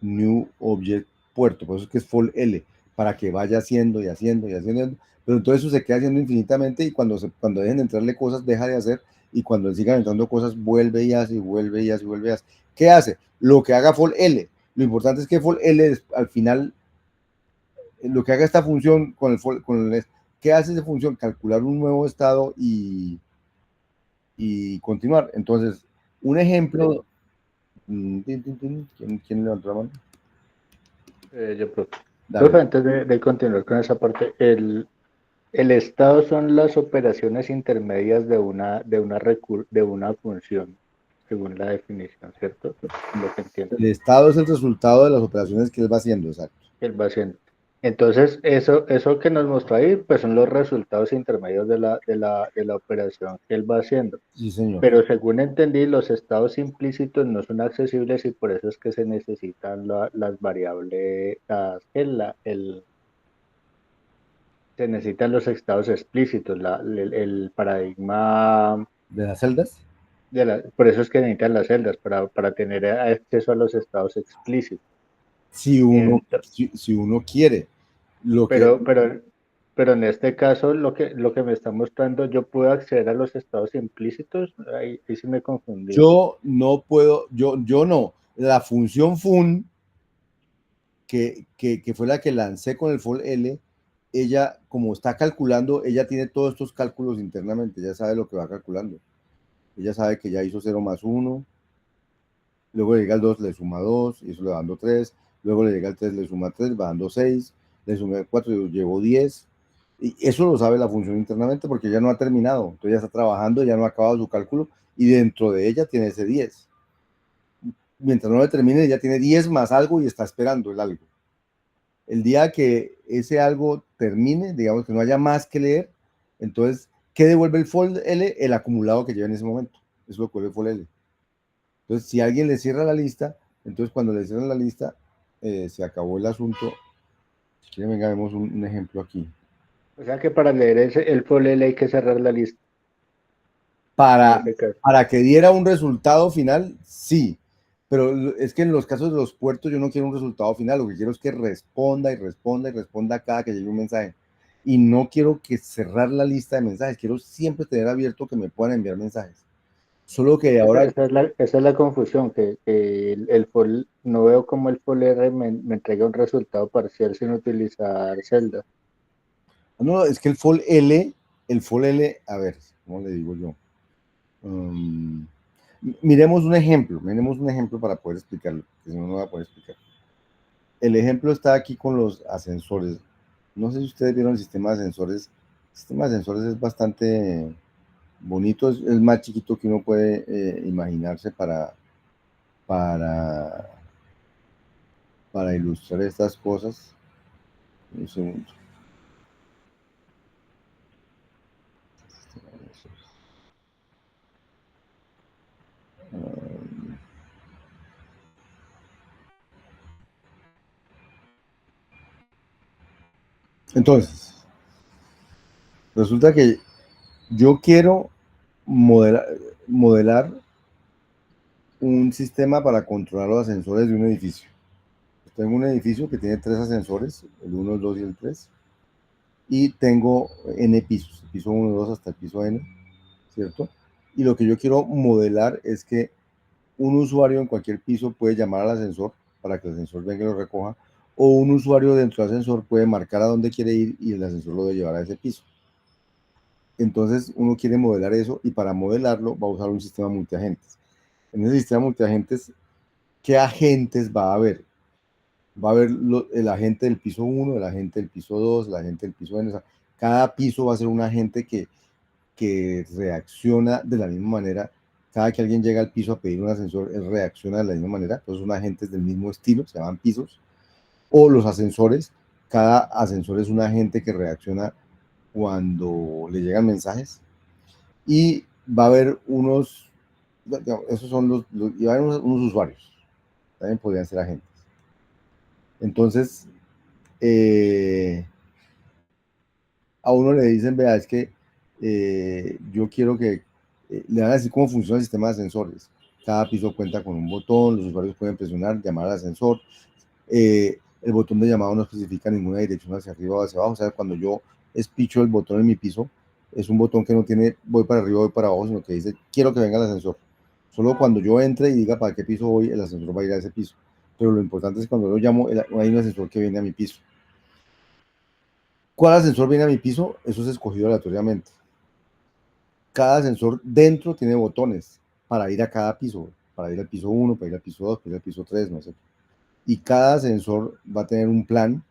New Object Puerto. Por eso es que es FOL L, para que vaya haciendo y haciendo y haciendo. Pero entonces eso se queda haciendo infinitamente y cuando dejen de entrarle cosas, deja de hacer. Y cuando le sigan entrando cosas, vuelve y hace, y vuelve y hace, y vuelve y hace. ¿Qué hace? Lo que haga FOL L. Lo importante es que FOL L al final, lo que haga esta función con el ¿qué hace esa función? Calcular un nuevo estado y continuar. Entonces, un ejemplo. ¿Quién levantó la mano? Yo, profe, antes de continuar con esa parte, el estado son las operaciones intermedias de una función, según la definición, ¿cierto? Lo que entiendo. El estado es el resultado de las operaciones que él va haciendo, exacto. Él va haciendo. Entonces, eso que nos mostró ahí, pues son los resultados intermedios de la operación que él va haciendo. Sí, señor. Pero según entendí, los estados implícitos no son accesibles y por eso es que se necesitan las variables, se necesitan los estados explícitos, el paradigma ¿De las celdas? por eso es que necesitan las celdas, para tener acceso a los estados explícitos. Si uno quiere. Pero en este caso, lo que me está mostrando, yo puedo acceder a los estados implícitos, ahí sí me confundí. Yo no puedo, yo no. La función fun, que fue la que lancé con el FOL L, ella, como está calculando, ella tiene todos estos cálculos internamente, ella sabe lo que va calculando. Ella sabe que ya hizo 0 más 1, luego le llega el 2, le suma 2, y eso le va dando 3, luego le llega el 3, le suma 3, va dando 6, le suma 4, y llevó 10, y eso lo sabe la función internamente porque ya no ha terminado, entonces ya está trabajando, ya no ha acabado su cálculo, y dentro de ella tiene ese 10. Mientras no le termine, ya tiene 10 más algo y está esperando el algo. El día que ese algo termine, digamos que no haya más que leer, entonces, ¿qué devuelve el for L? El acumulado que lleva en ese momento. Eso es lo que devuelve el for L. Entonces, si alguien le cierra la lista, entonces cuando le cierran la lista, se acabó el asunto. Si quieren, venga, vemos un ejemplo aquí. O sea que para leer el for L hay que cerrar la lista. Para que diera un resultado final, sí. Pero es que en los casos de los puertos yo no quiero un resultado final, lo que quiero es que responda y responda y responda cada que llegue un mensaje. Y no quiero que cerrar la lista de mensajes, quiero siempre tener abierto que me puedan enviar mensajes. Solo que ahora... Esa es la confusión, que el for, no veo cómo el for R me entrega un resultado parcial sin utilizar celda. No, es que el for L, a ver, ¿cómo le digo yo? Miremos un ejemplo para poder explicarlo, que si no, no voy a poder explicar. El ejemplo está aquí con los ascensores. No sé si ustedes vieron el sistema de ascensores. El sistema de ascensores es bastante bonito, es más chiquito que uno puede imaginarse para, para ilustrar estas cosas. Un segundo. Entonces, resulta que yo quiero modelar un sistema para controlar los ascensores de un edificio. Tengo un edificio que tiene 3 ascensores, el 1, el 2 y el 3, y tengo n pisos, el piso 1, 2 hasta el piso n, ¿cierto? Y lo que yo quiero modelar es que un usuario en cualquier piso puede llamar al ascensor para que el ascensor venga y lo recoja, o un usuario dentro del ascensor puede marcar a dónde quiere ir y el ascensor lo debe llevar a ese piso. Entonces uno quiere modelar eso y para modelarlo va a usar un sistema multiagentes. En ese sistema multiagentes, ¿qué agentes va a haber? Va a haber el agente del piso 1, el agente del piso 2, el agente del piso N. O sea, cada piso va a ser un agente que reacciona de la misma manera. Cada que alguien llega al piso a pedir un ascensor, él reacciona de la misma manera. Entonces son agentes del mismo estilo, se llaman pisos. O los ascensores, cada ascensor es un agente que reacciona cuando le llegan mensajes. Y va a haber unos, esos son y va a haber unos usuarios, también podrían ser agentes. Entonces, a uno le dicen, vea, es que yo quiero que le van a decir cómo funciona el sistema de ascensores. Cada piso cuenta con un botón, los usuarios pueden presionar, llamar al ascensor. El botón de llamado no especifica ninguna dirección hacia arriba o hacia abajo. O sea, cuando yo espicho el botón en mi piso, es un botón que no tiene voy para arriba, voy para abajo, sino que dice quiero que venga el ascensor. Solo cuando yo entre y diga para qué piso voy, el ascensor va a ir a ese piso. Pero lo importante es que cuando lo llamo, hay un ascensor que viene a mi piso. ¿Cuál ascensor viene a mi piso? Eso es escogido aleatoriamente. Cada ascensor dentro tiene botones para ir a cada piso, para ir al piso 1, para ir al piso 2, para ir al piso 3, no sé. Y cada ascensor va a tener un plan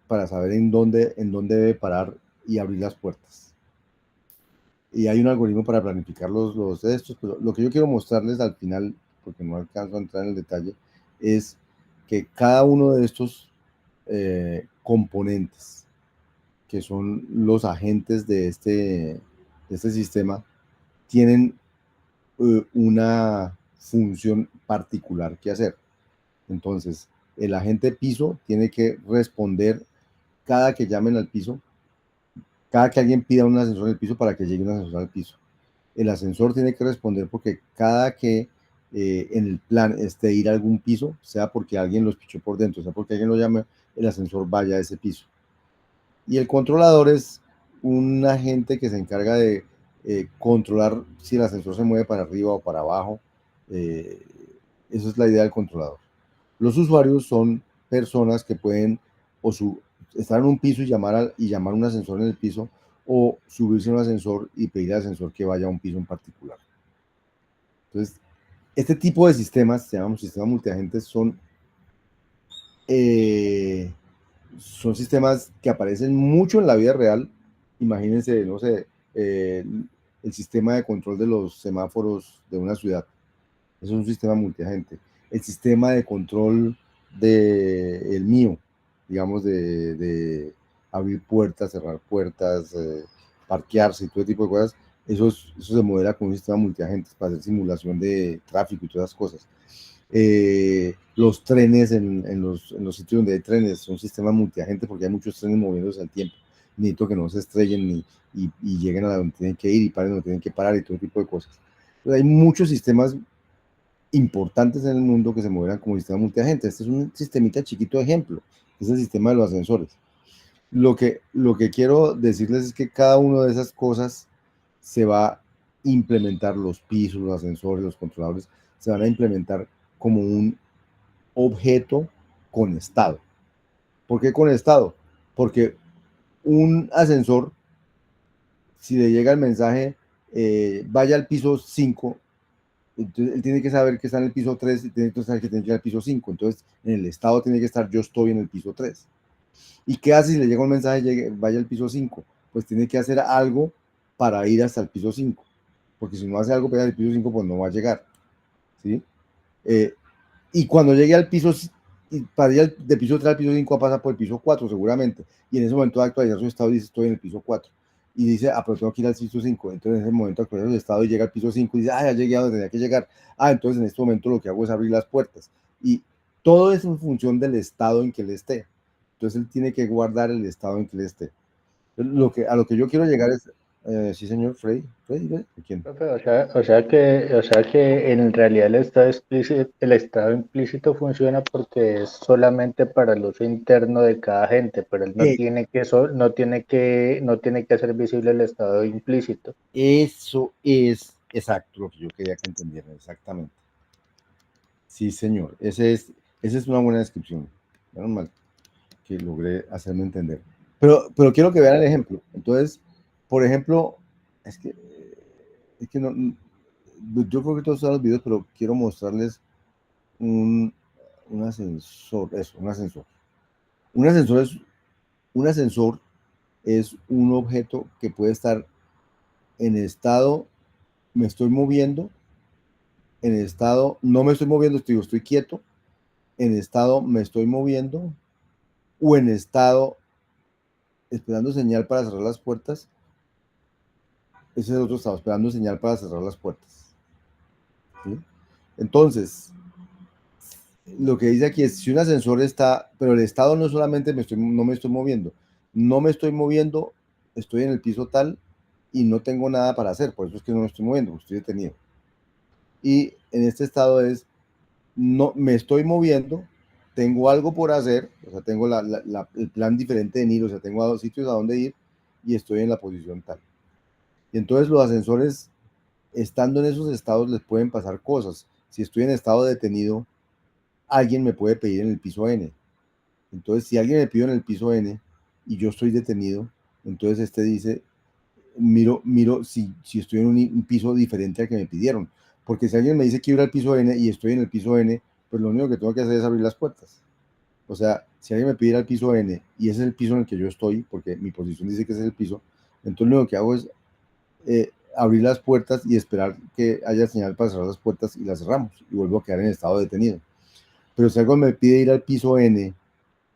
para saber en dónde debe parar y abrir las puertas. Y hay un algoritmo para planificar los estos, pero lo que yo quiero mostrarles al final, porque no alcanzo a entrar en el detalle, es que cada uno de estos componentes, que son los agentes de este sistema, tienen una función particular que hacer. Entonces, el agente piso tiene que responder cada que llamen al piso, cada que alguien pida un ascensor en el piso para que llegue un ascensor al piso. El ascensor tiene que responder porque cada que en el plan esté ir a algún piso, sea porque alguien lo pichó por dentro, sea porque alguien lo llame, el ascensor vaya a ese piso. Y el controlador es un agente que se encarga de controlar si el ascensor se mueve para arriba o para abajo. Esa es la idea del controlador. Los usuarios son personas que pueden estar en un piso y llamar a un ascensor en el piso, o subirse a un ascensor y pedir al ascensor que vaya a un piso en particular. Entonces, este tipo de sistemas, se llaman sistemas multiagentes, son sistemas que aparecen mucho en la vida real. Imagínense, no sé, el sistema de control de los semáforos de una ciudad. Eso es un sistema multiagente. El sistema de control del mío, digamos, de abrir puertas, cerrar puertas, parquearse y todo tipo de cosas, eso se modela con un sistema multiagente para hacer simulación de tráfico y todas esas cosas. Los trenes en los sitios donde hay trenes son sistemas multiagentes porque hay muchos trenes moviéndose al tiempo. Necesito que no se estrellen y lleguen a donde tienen que ir y paren donde tienen que parar y todo tipo de cosas. Entonces, hay muchos sistemas importantes en el mundo que se moverán como sistema multiagente. Este es un sistemita chiquito de ejemplo, es el sistema de los ascensores. Lo que quiero decirles es que cada una de esas cosas se va a implementar, los pisos, los ascensores, los controladores, se van a implementar como un objeto con estado. ¿Por qué con estado? Porque un ascensor, si le llega el mensaje, vaya al piso 5, entonces él tiene que saber que está en el piso 3 y tiene que saber que tiene que ir al piso 5. Entonces, en el estado tiene que estar yo estoy en el piso 3. ¿Y qué hace si le llega un mensaje, vaya al piso 5? Pues tiene que hacer algo para ir hasta el piso 5. Porque si no hace algo para ir al piso 5, pues no va a llegar. ¿Sí? Y cuando llegue al piso, para ir del piso 3 al piso 5, va a pasar por el piso 4 seguramente. Y en ese momento de actualizar su estado dice, estoy en el piso 4. Y dice, pero tengo que ir al piso 5. Entonces en ese momento actualiza su estado y llega al piso 5 y dice, ya llegué a donde tenía que llegar. Entonces en este momento lo que hago es abrir las puertas. Y todo es en función del estado en que él esté. Entonces él tiene que guardar el estado en que él esté. A lo que yo quiero llegar es, sí señor, Freddy, ¿quién? O sea que en realidad el estado implícito funciona porque es solamente para el uso interno de cada agente, pero él no tiene que hacer visible el estado implícito. Eso es exacto lo que yo quería que entendieran, exactamente. Sí, señor, esa es una buena descripción. Menos mal que logré hacerme entender. Pero quiero que vean el ejemplo. Entonces, por ejemplo, es que no, yo creo que todos son los videos, pero quiero mostrarles un ascensor, un ascensor. Un ascensor es un objeto que puede estar en estado, me estoy moviendo, en estado, no me estoy moviendo, estoy quieto, en estado, me estoy moviendo, o en estado, esperando señal para cerrar las puertas. Ese es el otro estado, esperando señal para cerrar las puertas. ¿Sí? Entonces, lo que dice aquí es, si un ascensor está, pero el estado no solamente no me estoy moviendo, estoy en el piso tal y no tengo nada para hacer, por eso es que no me estoy moviendo, porque estoy detenido. Y en este estado es, no me estoy moviendo, tengo algo por hacer, o sea, tengo el plan diferente de ir, o sea, tengo 2 sitios a donde ir y estoy en la posición tal. Y entonces los ascensores, estando en esos estados, les pueden pasar cosas. Si estoy en estado detenido, alguien me puede pedir en el piso N. Entonces, si alguien me pide en el piso N y yo estoy detenido, entonces este dice, miro si estoy en un piso diferente al que me pidieron. Porque si alguien me dice que ir al piso N y estoy en el piso N, pues lo único que tengo que hacer es abrir las puertas. O sea, si alguien me pide ir al piso N y ese es el piso en el que yo estoy, porque mi posición dice que ese es el piso, entonces lo que hago es abrir las puertas y esperar que haya señal para cerrar las puertas y las cerramos y vuelvo a quedar en estado detenido. Pero si algo me pide ir al piso N,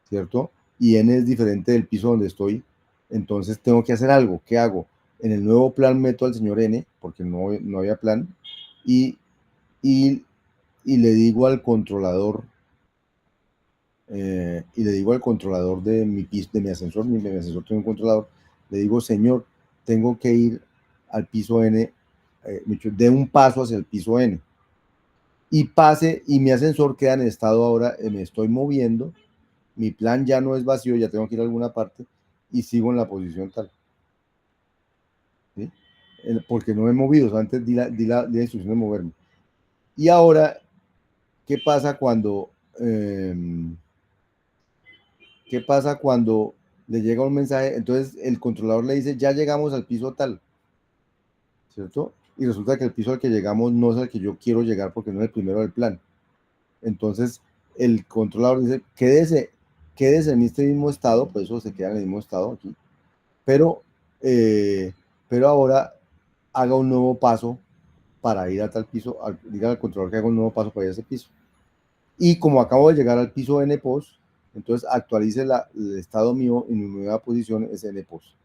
¿cierto? Y N es diferente del piso donde estoy, entonces tengo que hacer algo. ¿Qué hago? En el nuevo plan meto al señor N, porque no había plan, y le digo al controlador, de mi piso, de mi ascensor tiene un controlador, le digo, señor, tengo que ir al piso N, dé un paso hacia el piso N, y mi ascensor queda en estado ahora, me estoy moviendo, mi plan ya no es vacío, ya tengo que ir a alguna parte, y sigo en la posición tal. ¿Sí? Porque no me he movido, antes di la instrucción de moverme. Y ahora, ¿qué pasa cuando le llega un mensaje? Entonces el controlador le dice, ya llegamos al piso tal, ¿cierto? Y resulta que el piso al que llegamos no es al que yo quiero llegar porque no es el primero del plan. Entonces el controlador dice, quédese en este mismo estado, por eso se queda en el mismo estado aquí, pero ahora haga un nuevo paso para ir a tal piso, diga al controlador que haga un nuevo paso para ir a ese piso. Y como acabo de llegar al piso NPOS, entonces actualice el estado mío en mi nueva posición es NPOS.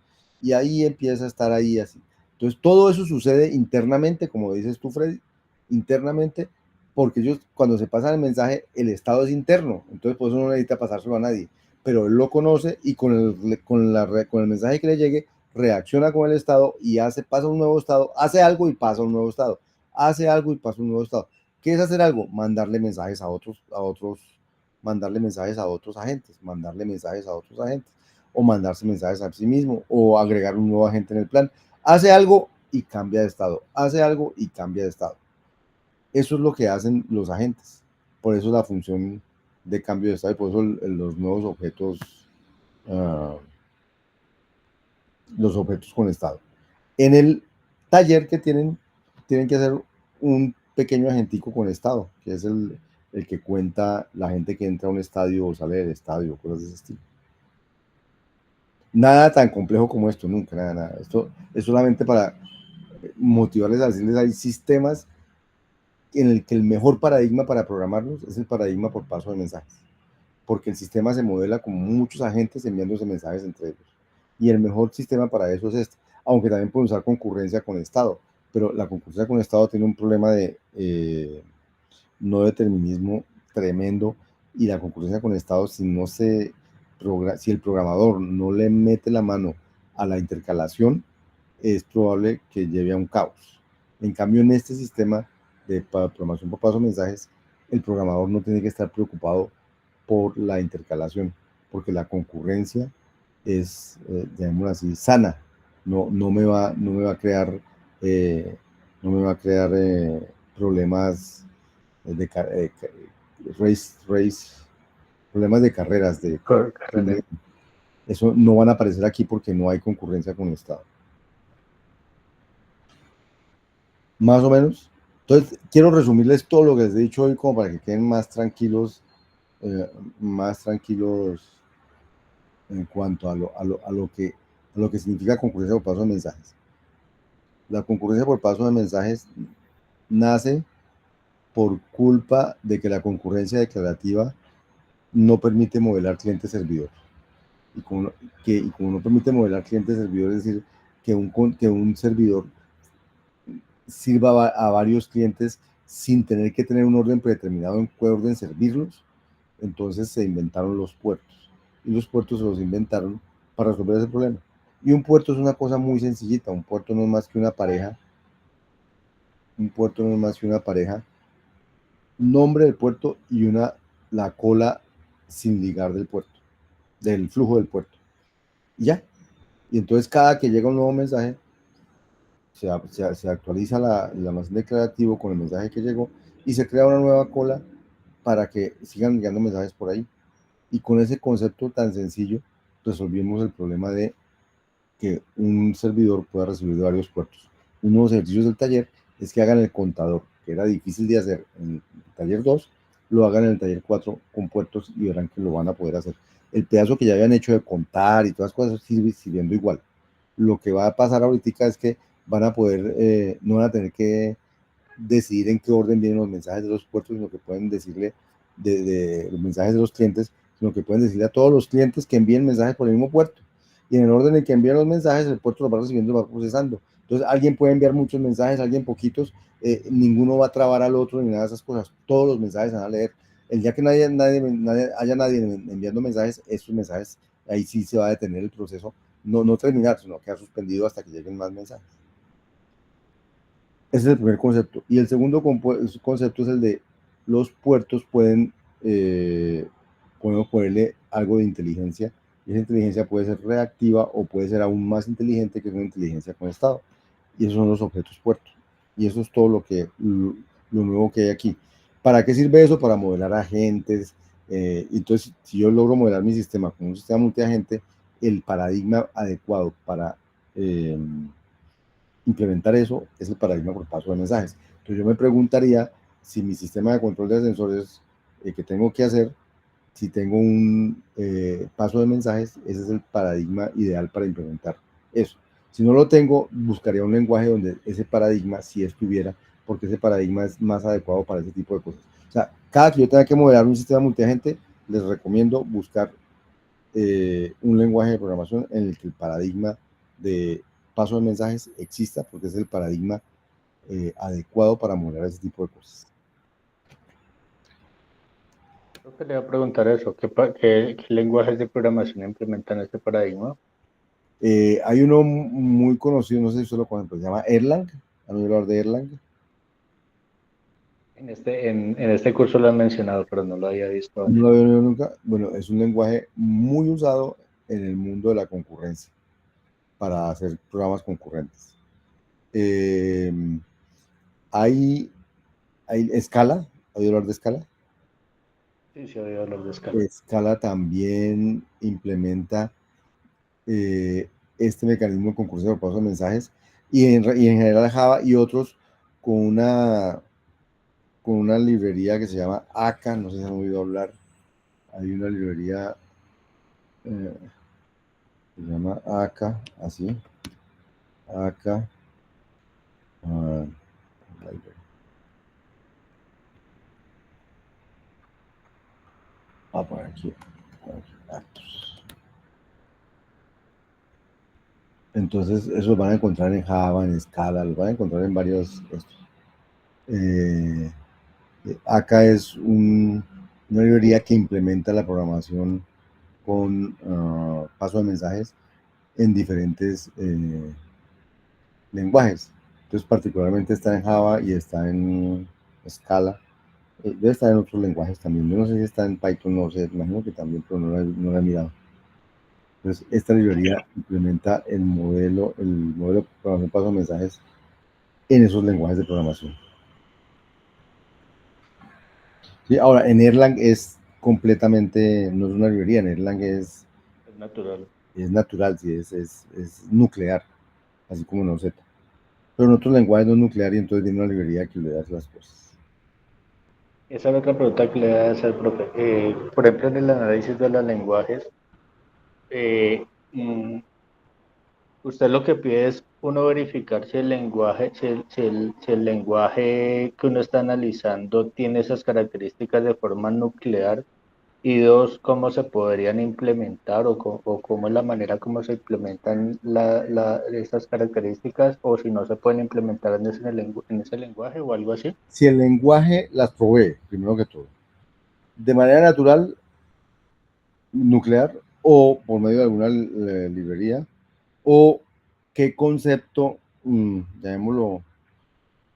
Y ahí empieza a estar ahí así. Entonces todo eso sucede internamente, como dices tú, Freddy, internamente, porque ellos cuando se pasan el mensaje, el estado es interno, entonces por eso no necesita pasárselo a nadie, pero él lo conoce y con el mensaje que le llegue, reacciona con el estado y pasa un nuevo estado, hace algo y pasa un nuevo estado, hace algo y pasa un nuevo estado. ¿Qué es hacer algo? Mandarle mensajes mandarle mensajes a otros agentes, mandarle mensajes a otros agentes, o mandarse mensajes a sí mismo, o agregar un nuevo agente en el plan. Hace algo y cambia de estado, hace algo y cambia de estado. Eso es lo que hacen los agentes. Por eso la función de cambio de estado y por eso los nuevos objetos, los objetos con estado. En el taller que tienen que hacer un pequeño agentico con estado, que es el que cuenta la gente que entra a un estadio o sale del estadio, cosas de ese estilo. Nada tan complejo como esto, nunca, nada. Esto es solamente para motivarles a decirles, hay sistemas en el que el mejor paradigma para programarlos es el paradigma por paso de mensajes, porque el sistema se modela con muchos agentes enviándose mensajes entre ellos. Y el mejor sistema para eso es este, aunque también pueden usar concurrencia con estado, pero la concurrencia con estado tiene un problema de no determinismo tremendo, y la concurrencia con estado, si el programador no le mete la mano a la intercalación, es probable que lleve a un caos. En cambio, en este sistema de programación por paso de mensajes, el programador no tiene que estar preocupado por la intercalación, porque la concurrencia es, llamémoslo así, sana. No me va a crear, problemas de problemas de carreras. Eso no van a aparecer aquí porque no hay concurrencia con el estado. Más o menos. Entonces, quiero resumirles todo lo que les he dicho hoy como para que queden más tranquilos en cuanto a lo que significa concurrencia por paso de mensajes. La concurrencia por paso de mensajes nace por culpa de que la concurrencia declarativa no permite modelar cliente-servidor. Y como no permite modelar cliente-servidor, es decir, que un servidor sirva a varios clientes sin tener que tener un orden predeterminado en qué orden servirlos, entonces se inventaron los puertos. Y los puertos se los inventaron para resolver ese problema. Y un puerto es una cosa muy sencillita. Un puerto no es más que una pareja. Nombre del puerto y la cola sin ligar del puerto, del flujo del puerto. Y ya. Y entonces cada que llega un nuevo mensaje, se actualiza el almacén declarativo con el mensaje que llegó y se crea una nueva cola para que sigan llegando mensajes por ahí. Y con ese concepto tan sencillo resolvimos el problema de que un servidor pueda recibir de varios puertos. Uno de los ejercicios del taller es que hagan el contador, que era difícil de hacer en el taller 2, lo hagan en el taller 4 con puertos y verán que lo van a poder hacer. El pedazo que ya habían hecho de contar y todas las cosas sigue sirviendo igual. Lo que va a pasar ahorita es que van a poder, no van a tener que decidir en qué orden vienen los mensajes de los puertos, sino que pueden decirle de los mensajes de los clientes, sino que pueden decirle a todos los clientes que envíen mensajes por el mismo puerto. Y en el orden en que envían los mensajes, el puerto los va recibiendo y los va procesando. Entonces, alguien puede enviar muchos mensajes, alguien poquitos, ninguno va a trabar al otro ni nada de esas cosas. Todos los mensajes se van a leer. El día que haya nadie enviando mensajes, esos mensajes, ahí sí se va a detener el proceso. No terminar, sino quedar suspendido hasta que lleguen más mensajes. Ese es el primer concepto. Y el segundo concepto es el de los puertos podemos ponerle algo de inteligencia, y esa inteligencia puede ser reactiva o puede ser aún más inteligente, que es una inteligencia con estado. Y esos son los objetos puertos. Y eso es todo lo nuevo que hay aquí. ¿Para qué sirve eso? Para modelar agentes. Entonces, si yo logro modelar mi sistema como un sistema multiagente, el paradigma adecuado para implementar eso es el paradigma por paso de mensajes. Entonces yo me preguntaría si mi sistema de control de ascensores que tengo que hacer, si tengo un paso de mensajes, ese es el paradigma ideal para implementar eso. Si no lo tengo, buscaría un lenguaje donde ese paradigma sí estuviera, porque ese paradigma es más adecuado para ese tipo de cosas. O sea, cada que yo tenga que modelar un sistema multiagente, les recomiendo buscar un lenguaje de programación en el que el paradigma de paso de mensajes exista, porque es el paradigma adecuado para modelar ese tipo de cosas. Creo que le iba a preguntar eso, ¿qué lenguajes de programación implementan este paradigma? Hay uno muy conocido, no sé si usted lo conoce, pero se llama Erlang. ¿Han oído hablar de Erlang? En este curso lo han mencionado, pero no lo había visto No antes. lo había oído nunca. Bueno, es un lenguaje muy usado en el mundo de la concurrencia para hacer programas concurrentes. Hay Scala, ¿ha oído hablar de Scala? Sí, sí, había hablar de Scala. Scala también implementa este mecanismo de concurrencia por paso de mensajes y en general Java y otros con una librería que se llama AK, no sé si han oído hablar. Hay una librería se llama AK, así. AK. Por aquí. Entonces, eso lo van a encontrar en Java, en Scala, lo van a encontrar en varios. Acá es una librería que implementa la programación con paso de mensajes en diferentes lenguajes. Entonces, particularmente está en Java y está en Scala. Debe estar en otros lenguajes también. Yo no sé si está en Python, no sé, imagino que también, pero no lo he mirado. Entonces, esta librería implementa el modelo de programación paso de mensajes en esos lenguajes de programación. Sí, ahora, en Erlang es completamente, no es una librería, en Erlang Es natural. es natural, sí, es nuclear, así como en Z. Pero en otros lenguajes no es nuclear y entonces viene una librería que le hace las cosas. Esa es otra pregunta que le voy a hacer, profe. Por ejemplo, en el análisis de los lenguajes, eh, mm, usted lo que pide es uno verificar si el lenguaje, si el lenguaje que uno está analizando tiene esas características de forma nuclear. Y dos, cómo se podrían implementar o cómo es la manera como se implementan estas características o si no se pueden implementar en ese lenguaje o algo así. Si el lenguaje las provee, primero que todo, de manera natural, nuclear, o por medio de alguna librería, o qué concepto, llamémoslo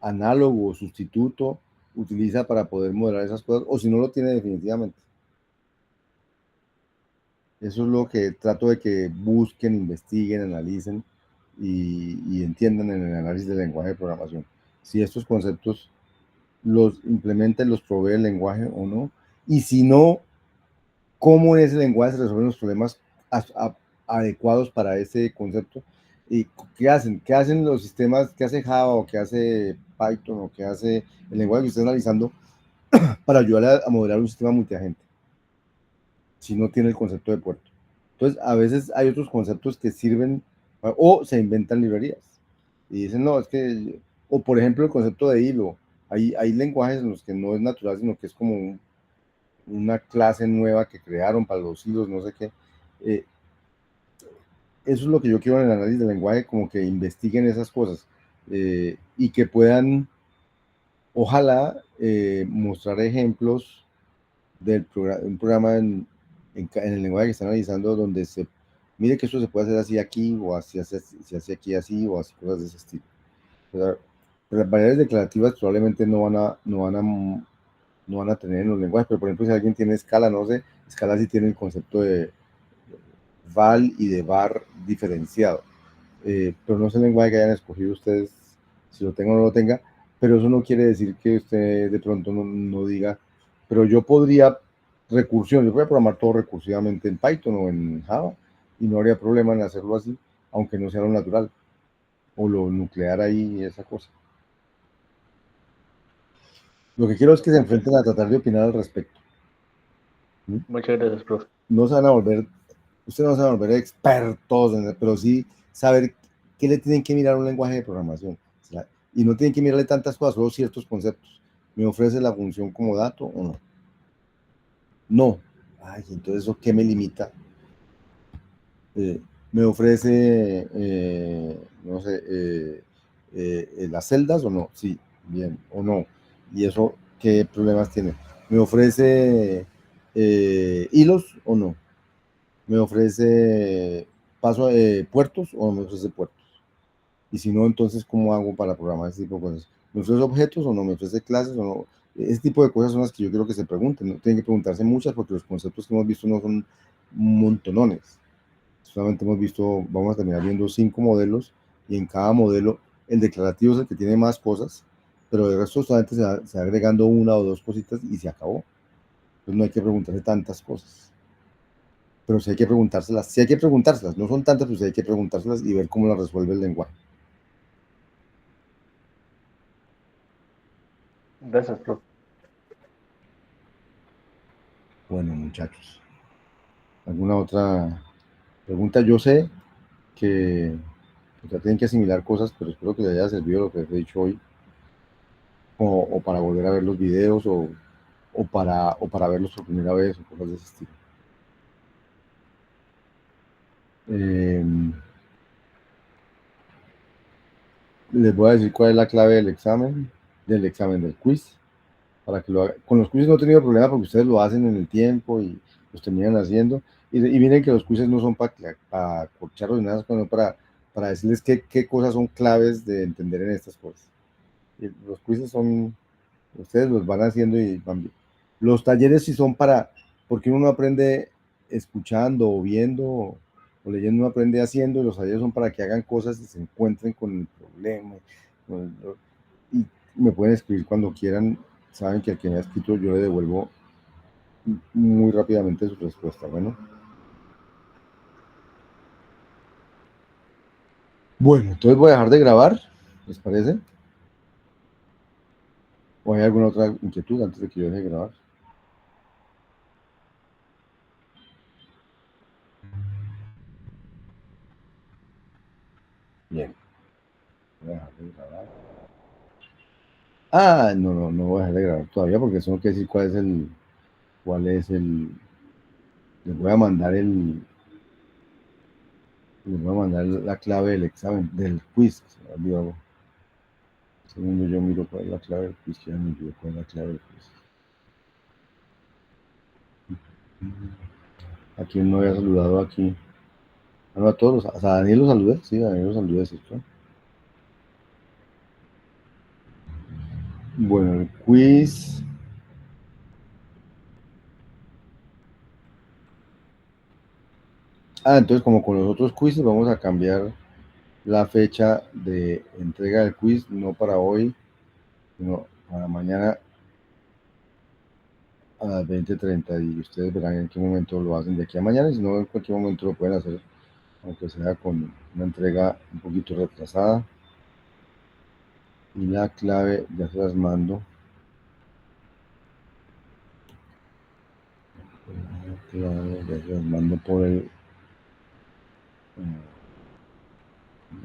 análogo o sustituto, utiliza para poder modelar esas cosas, o si no lo tiene definitivamente. Eso es lo que trato de que busquen, investiguen, analicen y entiendan en el análisis del lenguaje de programación. Si estos conceptos los implementa y los provee el lenguaje o no, y si no, cómo en ese lenguaje se resuelven los problemas adecuados para ese concepto y qué hacen los sistemas, qué hace Java o qué hace Python o qué hace el lenguaje que esté analizando para ayudar a modelar un sistema multiagente si no tiene el concepto de puerto. Entonces, a veces hay otros conceptos que sirven o se inventan librerías y dicen, no, es que, o por ejemplo, el concepto de hilo. Hay lenguajes en los que no es natural, sino que es como una clase nueva que crearon para los hilos, no sé qué. Eso es lo que yo quiero en el análisis del lenguaje, como que investiguen esas cosas y que puedan, ojalá, mostrar ejemplos de un programa en el lenguaje que están analizando donde se mire que esto se puede hacer así aquí o así, se hace aquí así o así, cosas de ese estilo. Pero las variables declarativas probablemente no van a tener en los lenguajes, pero por ejemplo si alguien tiene Scala, no sé, Scala sí tiene el concepto de val y de var diferenciado. Pero no sé el lenguaje que hayan escogido ustedes, si lo tenga o no lo tenga, pero eso no quiere decir que usted de pronto no diga, pero yo podría recursión, yo voy a programar todo recursivamente en Python o en Java y no habría problema en hacerlo así, aunque no sea lo natural o lo nuclear ahí, esa cosa. Lo que quiero es que se enfrenten a tratar de opinar al respecto. Muchas gracias, profe. No se van a volver, ustedes no se van a volver expertos, pero sí saber ¿qué le tienen que mirar a un lenguaje de programación? Y no tienen que mirarle tantas cosas, solo ciertos conceptos. ¿Me ofrece la función como dato o no? No. Ay, entonces, ¿eso qué me limita? ¿Me ofrece, no sé, las celdas o no? Sí, bien, o no. ¿Y eso qué problemas tiene? ¿Me ofrece hilos o no? ¿Me ofrece puertos o no me ofrece puertos? Y si no, entonces, ¿cómo hago para programar ese tipo de cosas? ¿Me ofrece objetos o no? ¿Me ofrece clases o no? Ese tipo de cosas son las que yo quiero que se pregunten. No tienen que preguntarse muchas porque los conceptos que hemos visto no son montonones. Solamente hemos visto, vamos a terminar viendo 5 modelos y en cada modelo el declarativo es el que tiene más cosas, pero de resto solamente se va agregando una o dos cositas y se acabó. Entonces no hay que preguntarse tantas cosas. Pero sí hay que preguntárselas, no son tantas, pero sí hay que preguntárselas y ver cómo las resuelve el lenguaje. Gracias, profe. Bueno, muchachos, ¿alguna otra pregunta? Yo sé que ya tienen que asimilar cosas, pero espero que les haya servido lo que les he dicho hoy, o para volver a ver los videos, o para verlos por primera vez, o cosas de ese estilo. Les voy a decir cuál es la clave del quiz, para que lo hagan. Con los quizzes no he tenido problema porque ustedes lo hacen en el tiempo y los terminan haciendo. Y miren que los quizzes no son para corcharlos ni nada, sino para decirles qué cosas son claves de entender en estas cosas. Y los quizzes son, ustedes los van haciendo y van bien. Los talleres sí son porque uno no aprende escuchando o viendo o leyendo, uno aprende haciendo, y los talleres son para que hagan cosas y se encuentren con el problema. Y me pueden escribir cuando quieran, saben que al que me ha escrito yo le devuelvo muy rápidamente su respuesta. Bueno, entonces voy a dejar de grabar, ¿les parece? ¿O hay alguna otra inquietud antes de que yo deje de grabar? Bien, voy a dejar de grabar. No voy a dejar de grabar todavía porque tengo que decir les voy a mandar la clave del examen, del quiz. Se me olvidó. Segundo, yo miro cuál es la clave del quiz, ya me olvidó cuál es la clave del quiz. ¿A quién no había saludado aquí? No, a todos, a Daniel lo saludé, sí, a Daniel lo saludé, ¿cierto? Bueno, el quiz. Entonces como con los otros quizzes vamos a cambiar la fecha de entrega del quiz, no para hoy, sino para mañana a las 20:30, y ustedes verán en qué momento lo hacen de aquí a mañana, y si no, en cualquier momento lo pueden hacer, aunque sea con una entrega un poquito retrasada. Y la clave ya se las mando. La clave ya se las mando por el...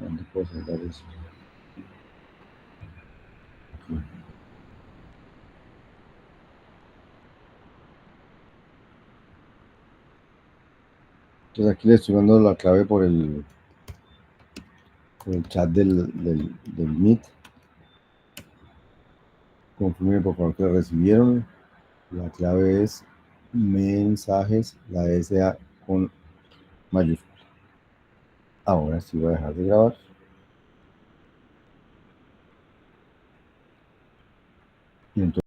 ¿Dónde puedo sacar eso? Aquí. Entonces aquí les estoy dando la clave por el chat del Meet. Confirmen por favor que la recibieron. La clave es mensajes, la SA con mayúscula. Ahora sí voy a dejar de grabar. Y entonces